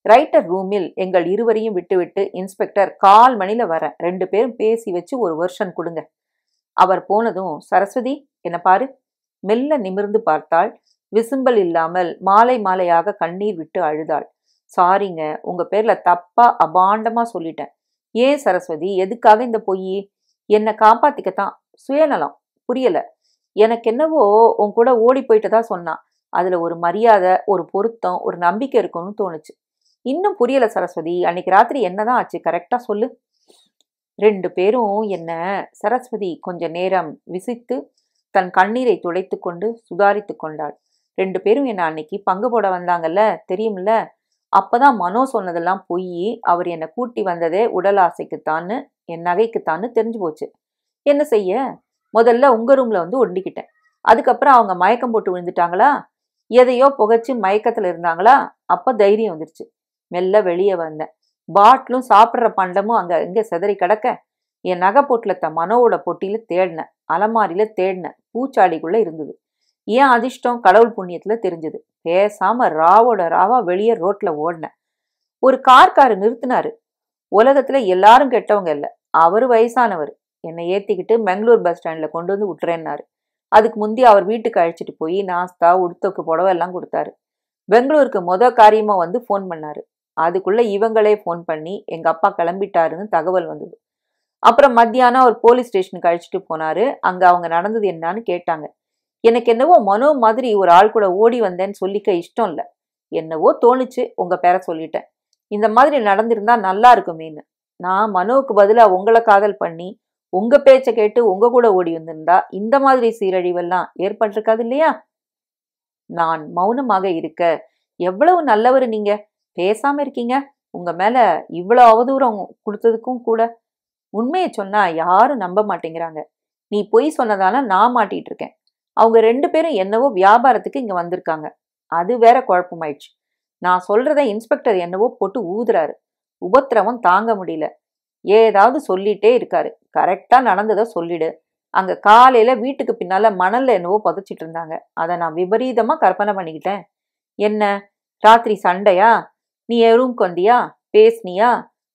ரைட்டர் ரூமில் எங்கள் இருவரையும் விட்டுவிட்டு இன்ஸ்பெக்டர் 1/4 மணில வர 2 பேரும் பேசி வச்சு ஒரு வெர்ஷன் கொடுங்க. அவர் போனதும், சரஸ்வதி என்ன பாரு. மெல்ல நிமிர்ந்து பார்த்தாள். விசும்பல் இல்லாமல் மாலை மாலையாக கண்ணீர் விட்டு அழுதாள். சாரிங்க, உங்க பேர்ல தப்பா அபாண்டமா சொல்லிட்டேன். ஏன் சரஸ்வதி, எதுக்காக இந்த பொய்? என்னை காப்பாத்திக்கத்தான். சுயநலம். புரியல. எனக்கு என்னவோ உன் கூட ஓடி போயிட்டதா சொன்னான். அதுல ஒரு மரியாதை, ஒரு பொருத்தம், ஒரு நம்பிக்கை இருக்கும்னு தோணுச்சு. இன்னும் புரியல சரஸ்வதி. அன்னைக்கு ராத்திரி என்னதான் ஆச்சு? கரெக்டா சொல்லு. 2 பேரும் என்ன. சரஸ்வதி கொஞ்ச நேரம் விசித்து தன் கண்ணீரை துடைத்து கொண்டு சுதாரித்து கொண்டாள். 2 பேரும் என்ன அன்னைக்கு பங்கு போட வந்தாங்கல்ல, தெரியும்ல? அப்பதான் மனோ சொன்னதெல்லாம் பொய். அவர் என்னை கூட்டி வந்ததே உடல் ஆசைக்குத்தான்னு, என் நகைக்குத்தான்னு தெரிஞ்சு போச்சு. என்ன செய்ய? முதல்ல உங்க ரூம்ல வந்து ஒண்டிக்கிட்டேன். அதுக்கப்புறம் அவங்க மயக்கம் போட்டு விழுந்துட்டாங்களா? எதையோ புகைச்சு மயக்கத்துல இருந்தாங்களா? அப்ப தைரியம் வந்துருச்சு. மெல்ல வெளியே வந்தேன். பாட்டிலும் சாப்பிட்ற பண்டமும் அங்க எங்க சிதறி கிடக்க. என் நகை பொட்டலத்தை மனோவோட பொட்டியில தேடினேன், அலமாரியில தேடினேன், பூச்சாடிக்குள்ள இருந்தது. ஏன் அதிர்ஷ்டம் கடவுள் புண்ணியத்துல தெரிஞ்சது. பேசாம ராவோட ராவா வெளியே ரோட்ல ஓடினேன். ஒரு கார்காரு நிறுத்தினாரு. உலகத்துல எல்லாரும் கெட்டவங்க இல்ல, அவரு வயசானவர். என்னை ஏத்திக்கிட்டு பெங்களூர் பஸ் ஸ்டாண்ட்ல கொண்டு வந்து விட்டுறேன்னாரு. அதுக்கு முந்தி அவர் வீட்டுக்கு அழைச்சிட்டு போய் நாஸ்தா, உடுத்தோக்கு, புடவை எல்லாம் கொடுத்தாரு. பெங்களூருக்கு காரியமா வந்து ஃபோன் பண்ணாரு. அதுக்குள்ள இவங்களே ஃபோன் பண்ணி எங்க அப்பா கிளம்பிட்டாருன்னு தகவல் வந்தது. அப்புறம் மத்தியானம் அவர் போலீஸ் ஸ்டேஷனுக்கு அழைச்சிட்டு போனாரு. அங்க அவங்க நடந்தது என்னன்னு கேட்டாங்க. எனக்கு என்னவோ மனோ மாதிரி ஒரு ஆள் கூட ஓடி வந்தேன்னு சொல்லிக்க இஷ்டம் இல்லை. என்னவோ தோணுச்சு, உங்க பேரை சொல்லிட்டேன். இந்த மாதிரி நடந்திருந்தா நல்லா இருக்குமேன்னு. நான் மனோவுக்கு பதிலாக உங்களை காதல் பண்ணி உங்க பேச்சை கேட்டு உங்க கூட ஓடி வந்திருந்தா இந்த மாதிரி சீரழிவெல்லாம் ஏற்பட்டிருக்காது இல்லையா? நான் மௌனமாக இருக்க, எவ்வளவு நல்லவர் நீங்க, பேசாம இருக்கீங்க. உங்க மேல இவ்வளவு அவதூறம் கொடுத்ததுக்கும் கூட. உண்மையை சொன்னா யாரும் நம்ப மாட்டேங்கிறாங்க. நீ பொய் சொன்னதால நான் மாட்டிட்டு இருக்கேன். அவங்க 2 பேரும் என்னவோ வியாபாரத்துக்கு இங்க வந்திருக்காங்க. அது வேற குழப்பமாயிடுச்சு. நான் சொல்றத இன்ஸ்பெக்டர் என்னவோ போட்டு ஊதுறாரு. உபத்திரவம் தாங்க முடியல. ஏதாவது சொல்லிட்டே இருக்காரு. கரெக்டா நடந்ததை சொல்லிடு. அங்க காலையில வீட்டுக்கு பின்னால மணல்ல என்னவோ புதைச்சிட்டு இருந்தாங்க. அதை நான் விபரீதமா கற்பனை பண்ணிக்கிட்டேன். என்ன ராத்திரி சண்டையா? நீ ரூம்க்கு வந்தியா? பேசுனியா?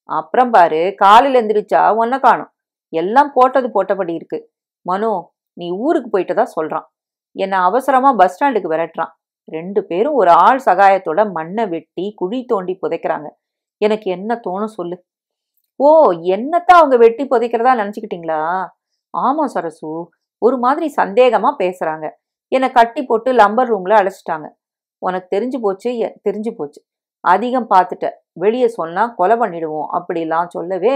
அப்புறம் பாரு, காலையில எந்திரிச்சா ஒன்ன காணும். எல்லாம் போட்டது போட்டபடி இருக்கு. மனோ, நீ ஊருக்கு போயிட்டதா சொல்றான். என்னை அவசரமா பஸ் ஸ்டாண்டுக்கு விரட்டுறான். 2 பேரும் ஒரு ஆள் சகாயத்தோட மண்ணை வெட்டி குழி தோண்டி புதைக்கிறாங்க. எனக்கு என்ன தோணும் சொல்லு. ஓ, என்னத்தான் அவங்க வெட்டி புதைக்கிறதா நினைச்சுக்கிட்டீங்களா? ஆமா சரசு, ஒரு மாதிரி சந்தேகமா பேசுறாங்க. என்னை கட்டி போட்டு லம்பர் ரூம்ல அழைச்சிட்டாங்க. உனக்கு தெரிஞ்சு போச்சு, தெரிஞ்சு போச்சு. அதிகம் பார்த்துட்ட, வெளியே சொன்னா கொலை பண்ணிடுவோம் அப்படிலாம் சொல்லவே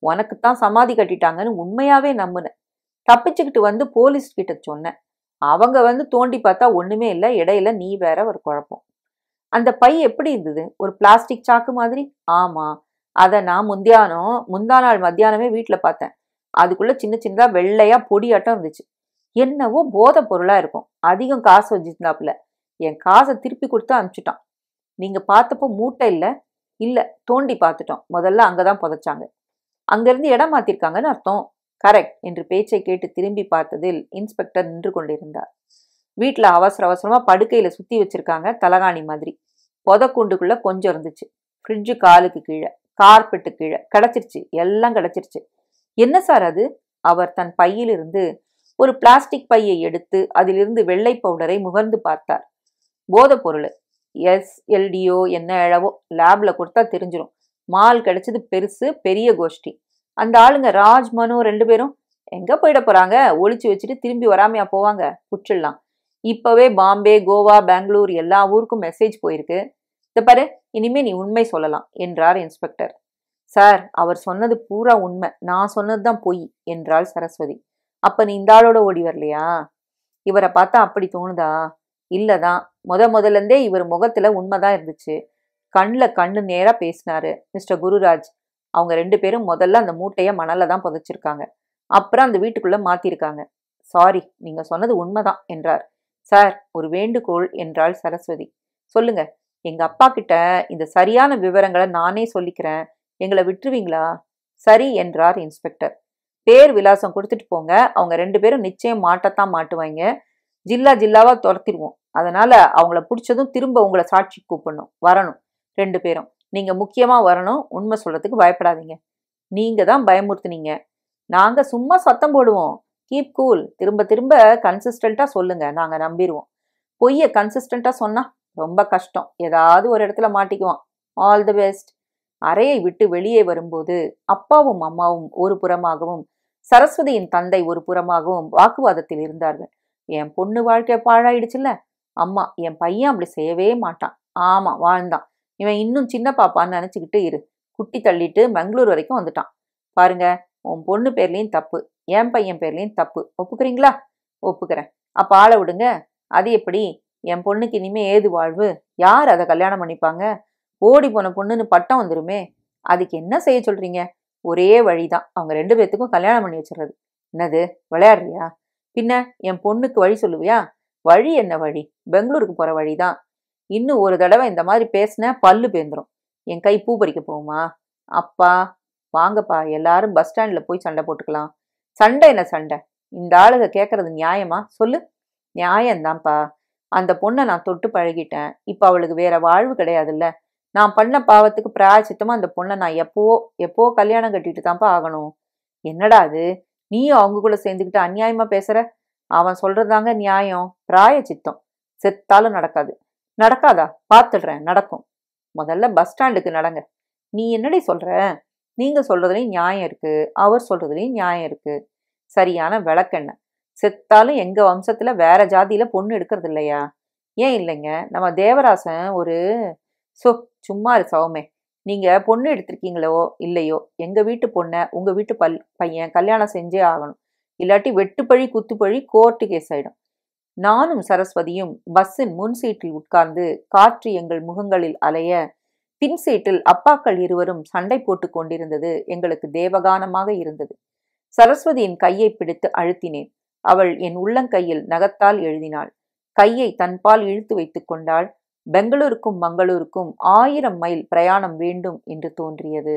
உனக்குத்தான் சமாதி கட்டிட்டாங்கன்னு உண்மையாவே நம்புனேன். தப்பிச்சுக்கிட்டு வந்து போலீஸ் கிட்ட சொன்னேன். அவங்க வந்து தோண்டி பார்த்தா ஒண்ணுமே இல்லை. இடையில நீ வேற ஒரு குழப்பம். அந்த பை எப்படி இருந்தது? ஒரு பிளாஸ்டிக் சாக்கு மாதிரி. ஆமா, அதை நான் முந்தா நாள் மத்தியானமே வீட்டுல பார்த்தேன். அதுக்குள்ள சின்ன சின்னதா வெள்ளையா பொடியாட்டம் இருந்துச்சு. என்னவோ போதை பொருளா இருக்கும். அதிகம் காசு வச்சிருந்தாப்புல. என் காசை திருப்பி கொடுத்து அனுப்பிச்சுட்டான். நீங்க பார்த்தப்போ மூட்டை இல்ல? இல்ல, தோண்டி பார்த்துட்டோம். முதல்ல அங்கதான் புதைச்சாங்க. அங்கிருந்து இடம் மாத்திருக்காங்கன்னு அர்த்தம். கரெக்ட் என்று பேச்சை கேட்டு திரும்பி பார்த்ததில் இன்ஸ்பெக்டர் நின்று கொண்டிருந்தார். வீட்டுல அவசர அவசரமா படுக்கையில சுத்தி வச்சிருக்காங்க, தலகாணி மாதிரி. புதக்கூண்டுக்குள்ள கொஞ்சம் இருந்துச்சு. ஃப்ரிட்ஜு காலுக்கு கீழே, கார்பெட்டு கீழே கிடைச்சிருச்சு. எல்லாம் கிடைச்சிருச்சு. என்ன சார் அது? அவர் தன் பையிலிருந்து ஒரு பிளாஸ்டிக் பையை எடுத்து அதிலிருந்து வெள்ளை பவுடரை முகர்ந்து பார்த்தார். போதை பொருள். SLDO என்ன எழவோ, லேப்ல கொடுத்தா தெரிஞ்சிடும். மால் கிடைச்சது பெருசு, பெரிய கோஷ்டி. அந்த ஆளுங்க ராஜ், மனு 2 பேரும் எங்க போயிட போறாங்க? ஒளிச்சு வச்சுட்டு திரும்பி வராமையா போவாங்க? புடிச்சிடலாம். இப்பவே பாம்பே, கோவா, பெங்களூர் எல்லா ஊருக்கும் மெசேஜ் போயிருக்கு. இத பாரு, இனிமே நீ உண்மை சொல்லலாம் என்றார் இன்ஸ்பெக்டர். சார், அவர் சொன்னது பூரா உண்மை, நான் சொன்னதுதான் பொய் என்றாள் சரஸ்வதி. அப்ப நீ இந்த ஆளோட ஓடி வரலையா? இவரை பார்த்தா அப்படி தோணுதா? இல்லதான், முதல்ல இருந்தே இவர் முகத்துல உண்மைதான் இருந்துச்சு. கண்ணு நேரா பேசினாரு. மிஸ்டர் குருராஜ், அவங்க 2 பேரும் முதல்ல அந்த மூட்டைய மணல்ல தான் புதைச்சிருக்காங்க. அப்புறம் அந்த வீட்டுக்குள்ள மாத்திருக்காங்க. சாரி, நீங்க சொன்னது உண்மைதான் என்றார். சார், ஒரு வேண்டுகோள் என்றாள் சரஸ்வதி. சொல்லுங்க. எங்க அப்பா கிட்ட இந்த சரியான விவரங்களை நானே சொல்லிக்கிறேன். எங்களை விட்டுருவீங்களா? சரி என்றார் இன்ஸ்பெக்டர். பேர் விலாசம் கொடுத்துட்டு போங்க. அவங்க 2 பேரும் நிச்சயம் மாட்டத்தான் மாட்டுவாங்க. ஜில்லாவா துரத்திடுவோம். அதனால அவங்கள பிடிச்சதும் திரும்ப உங்களை சாட்சி கூப்பிடணும். வரணும் 2 பேரும். நீங்க முக்கியமா வரணும். உண்மை சொல்றதுக்கு பயப்படாதீங்க. நீங்க தான் பயமுறுத்துனீங்க. நாங்க சும்மா சத்தம் போடுவோம். Keep cool. திரும்ப திரும்ப கன்சிஸ்டண்டா சொல்லுங்க, நாங்க நம்பிடுவோம். பொய்ய கன்சிஸ்டண்டா சொன்னா ரொம்ப கஷ்டம். ஏதாவது ஒரு இடத்துல மாட்டிக்குவான். All the best. அறையை விட்டு வெளியே வரும்போது அப்பாவும் அம்மாவும் ஒரு புறமாகவும் சரஸ்வதியின் தந்தை ஒரு புறமாகவும் வாக்குவாதத்தில் இருந்தார்கள். என் பொண்ணு வாழ்க்கை பாழாயிடுச்சுல்ல. அம்மா, என் பையன் அப்படி செய்யவே மாட்டான். ஆமா, வாழ்ந்தான். இவன் இன்னும் சின்ன பாப்பான்னு நினைச்சுக்கிட்டு இரு. குட்டி தள்ளிட்டு பெங்களூர் வரைக்கும் வந்துட்டான். பாருங்க, உன் பொண்ணு பேர்லயும் தப்பு, என் பையன் பேர்லயும் தப்பு. ஒப்புக்கிறீங்களா? ஒப்புக்கிறேன். அப்ப ஆளை விடுங்க. அது எப்படி? என் பொண்ணுக்கு இனிமே ஏது வாழ்வு? யார் அதை கல்யாணம் பண்ணிப்பாங்க? ஓடி போன பொண்ணுன்னு பட்டம் வந்துருமே. அதுக்கு என்ன செய்ய சொல்றீங்க? ஒரே வழிதான், அவங்க 2 பேத்துக்கும் கல்யாணம் பண்ணி வச்சிடுறது. என்னது, விளையாடுறியா? பின்ன என் பொண்ணுக்கு வழி சொல்லுவியா? வழி என்ன வழி? பெங்களூருக்கு போற வழிதான். இன்னும் ஒரு தடவை இந்த மாதிரி பேசின பல்லு பேந்துரும். என் கை பூ பறிக்க போகுமா? அப்பா, வாங்கப்பா, எல்லாரும் பஸ் ஸ்டாண்ட்ல போய் சண்டை போட்டுக்கலாம். சண்டை என்ன சண்டை? இந்த ஆளுக கேட்கறது நியாயமா சொல்லு? நியாயம்தான்ப்பா. அந்த பொண்ணை நான் தொட்டு பழகிட்டேன். இப்ப அவளுக்கு வேற வாழ்வு கிடையாதுல்ல. நான் பண்ண பாவத்துக்கு பிராயச்சித்தமா அந்த பொண்ணை நான் எப்போ கல்யாணம் கட்டிட்டு தான்ப்பா ஆகணும். என்னடா அது, நீயும் அவங்க கூட சேர்ந்துக்கிட்டு அநியாயமா பேசுற? அவன் சொல்றதாங்க நியாயம். பிராயச்சித்தம் செத்தாலும் நடக்காது. நடக்காதா? பார்த்துடுறேன், நடக்கும். முதல்ல பஸ் ஸ்டாண்டுக்கு நடங்க. நீ என்னடி சொல்ற? நீங்க சொல்றதுலயும் நியாயம் இருக்கு, அவர் சொல்றதுலயும் நியாயம் இருக்கு. சரியான விளக்கெண்ண. செத்தாலும் எங்க வம்சத்துல வேற ஜாதியில பொண்ணு எடுக்கிறது இல்லையா? ஏன் இல்லைங்க? நம்ம தேவராசன் ஒரு சோ சும்மா இரு சௌமே. நீங்க பொண்ணு எடுத்திருக்கீங்களோ இல்லையோ, எங்க வீட்டு பொண்ணை உங்க வீட்டு பையன் கல்யாணம் செஞ்சே ஆகணும். இல்லாட்டி வெட்டுப்பழி குத்துப்பழி கோர்ட்டு கேஸ் ஆயிடும். நானும் சரஸ்வதியும் பஸ்ஸின் முன் சீட்டில் உட்கார்ந்து காற்று எங்கள் முகங்களில் அலைய, பின் சீட்டில் அப்பாக்கள் இருவரும் சண்டை போட்டுக் கொண்டிருந்தது எங்களுக்கு தேவகானமாக இருந்தது. சரஸ்வதியின் கையை பிடித்து அழுத்தினேன். அவள் என் உள்ளங்கையில் நகத்தால் எழுதினாள். கையை தன்பால் இழுத்து வைத்துக் கொண்டாள். பெங்களூருக்கும் மங்களூருக்கும் 1000 மைல் பிரயாணம் வேண்டும் என்று தோன்றியது.